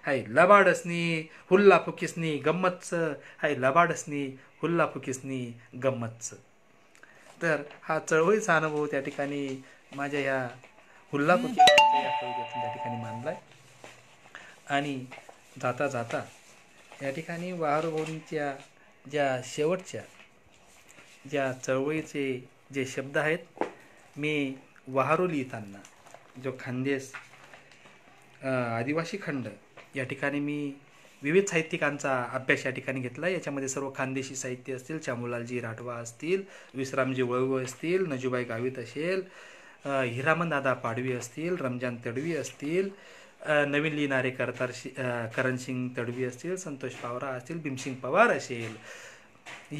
हाई लबाडसनी हुल्ला फुकिसनी गम्मतच. हाई लबाडसनी हुल्ला फुकिसनी गम्मतच. तर हा चळवळीचा अनुभव त्या ठिकाणी माझ्या या हुल्ला फुकिसच्या या कवितेतून त्या ठिकाणी मांडलाय. आणि जाता जाता या ठिकाणी वारूभाऊंच्या ज्या शेवटच्या ज्या चळवळीचे जे शब्द आहेत, मी वाहरू लिहिताना जो खानदेश आदिवासी खंड या ठिकाणी मी विविध साहित्यिकांचा अभ्यास या ठिकाणी घेतला. याच्यामध्ये सर्व खानदेशी साहित्य असतील, चामुलालजी राठवा असतील, विश्रामजी वळवू असतील, नजूबाई गावित असेल, हिरामनदादा पाडवी असतील, रमजान तडवी असतील, नवीन लिहिणारे करणसिंग तडवी असतील, संतोष पावरा असतील, भीमसिंग पवार असेल,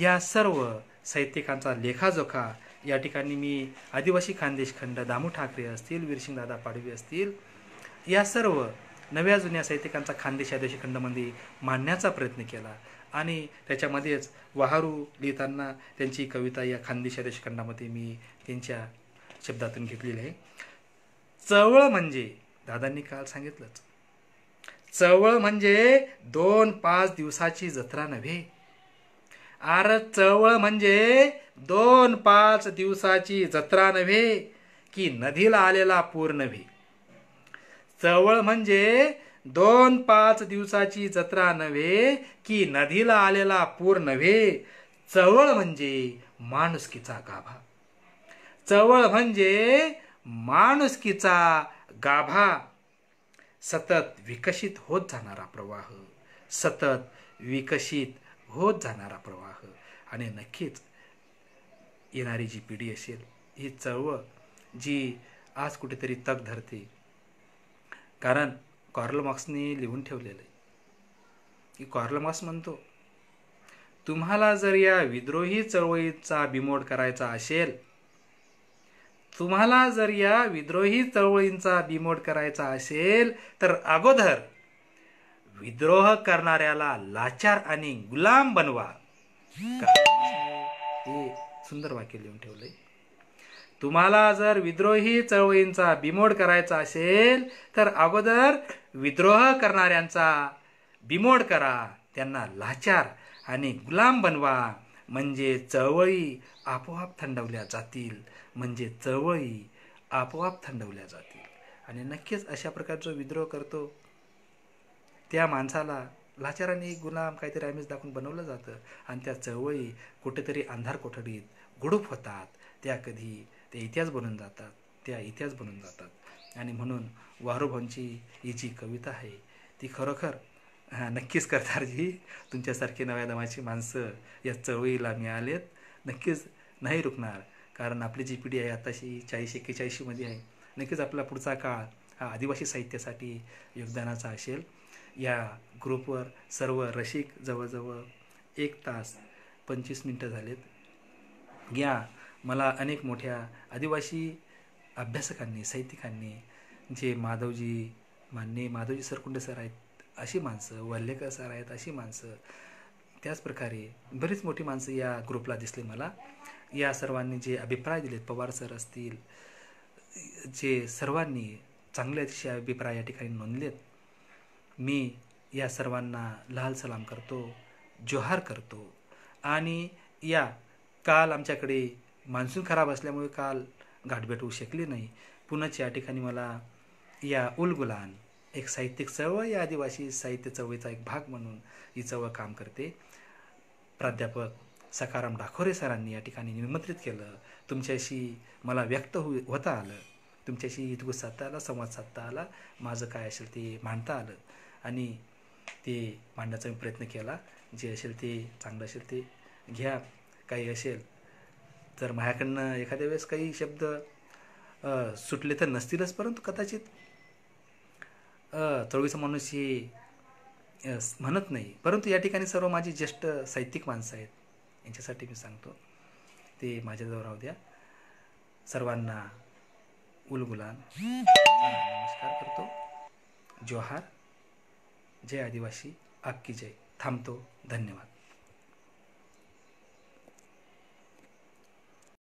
या सर्व साहित्यिकांचा लेखाजोखा या ठिकाणी मी आदिवासी खानदेश खंड, दामू ठाकरे असतील, वीरसिंगदादा पाडवी असतील, या सर्व नव्या जुन्या साहित्यिकांचा खानदेश आदिवासी खंडमध्ये मांडण्याचा प्रयत्न केला. आणि त्याच्यामध्येच वाहरू लिहिताना त्यांची कविता या खानदेश आदिवासी खंडामध्ये मी त्यांच्या शब्दातून घेतलेली आहे. चळवळ म्हणजे दादांनी काल सांगितलंच, चळवळ म्हणजे 2-5 दिवसाची जत्रा नव्हे. अरे चळवळ म्हणजे 2-5 दिवसाची जत्रा नव्हे की नदीला आलेला पूर नव्हे. चळवळ म्हणजे 2-5 दिवसाची जत्रा नव्हे की नदीला आलेला पूर नव्हे. चळवळ म्हणजे माणुसकीचा गाभा. चळवळ म्हणजे माणुसकीचा गाभा. सतत विकसित होत जाणारा प्रवाह, सतत विकसित होत जाणारा प्रवाह. आणि नक्कीच येणारी जी पिढी असेल, ही चळवळ जी आज कुठेतरी तग धरते. कारण कार्ल मार्क्सने लिहून ठेवलेलं आहे की कार्ल मार्क्स म्हणतो, तुम्हाला जर या विद्रोही चळवळीचा बिमोड करायचा असेल, तुम्हाला जर या विद्रोही चळवळींचा बिमोड करायचा असेल तर अगोदर विद्रोह करणाऱ्याला लाचार आणि गुलाम बनवा. हे सुंदर वाक्य लिहून ठेवलंय. तुम्हाला जर विद्रोही चळवळींचा बिमोड करायचा असेल तर अगोदर विद्रोह करणाऱ्यांचा बिमोड करा, त्यांना लाचार आणि गुलाम बनवा, म्हणजे चळवळी आपोआप थंडवल्या जातील. आणि नक्कीच अशा प्रकारे जो विद्रोह करतो त्या माणसाला लाचार आणि गुलाम काहीतरी आमिष दाखवून बनवलं जातं आणि त्या चळवळी कुठेतरी अंधार कोठडीत गुडूप होतात. त्या इतिहास बनून जातात. आणि म्हणून वारोभाऊंची ही जी कविता आहे ती खरोखर नक्कीच करतारजी, तुमच्यासारखी नव्या दमाची माणसं या चळवळीला मिळालेत, नक्कीच नाही रुकणार. कारण आपली जी पिढी आहे आताशी 40-41 आहे, नक्कीच आपला पुढचा काळ हा आदिवासी साहित्यासाठी योगदानाचा असेल. या ग्रुपवर सर्व रसिक जवळजवळ 1 तास 25 मिनटं झालेत. मला अनेक मोठ्या आदिवासी अभ्यासकांनी, साहित्यिकांनी, जे माधवजी सरकुंडे सर आहेत अशी माणसं, वल्लेकर सर आहेत अशी माणसं, त्याचप्रकारे बरीच मोठी माणसं या ग्रुपला दिसली मला. या सर्वांनी जे अभिप्राय दिलेत, पवार सर असतील, जे सर्वांनी चांगले अतिशय अभिप्राय या ठिकाणी नोंदलेत, मी या सर्वांना लाल सलाम करतो, जोहार करतो. आणि काल आमच्याकडे मान्सून खराब असल्यामुळे काल गाठभेट होऊ शकली नाही. पुन्हाच या ठिकाणी मला या उलगुलान एक साहित्यिक चळवळ, या आदिवासी साहित्य चळवळीचा एक भाग म्हणून ही चळवळ काम करते. प्राध्यापक सखाराम डाखोरे सरांनी या ठिकाणी निमंत्रित केलं. तुमच्याशी मला व्यक्त होता आलं, तुमच्याशी हितगुज साधता आला, संवाद साधता आला, माझं काय असेल ते मांडता आलं आणि ते मांडण्याचा मी प्रयत्न केला. जे असेल ते चांगलं असेल ते घ्या, काही असेल तर माझ्याकडनं एखाद्या वेळेस काही शब्द सुटले तर नसतीलच, परंतु कदाचित चळवळीचा माणूस हे म्हणत नाही, परंतु या ठिकाणी सर्व माझी ज्येष्ठ साहित्यिक माणसं आहेत, यांच्यासाठी मी सांगतो ते माझ्याजवळ राहू द्या. सर्वांना उलगुलान नमस्कार करतो, जोहार, जय आदिवासी, आपकी जय. थांबतो. धन्यवाद.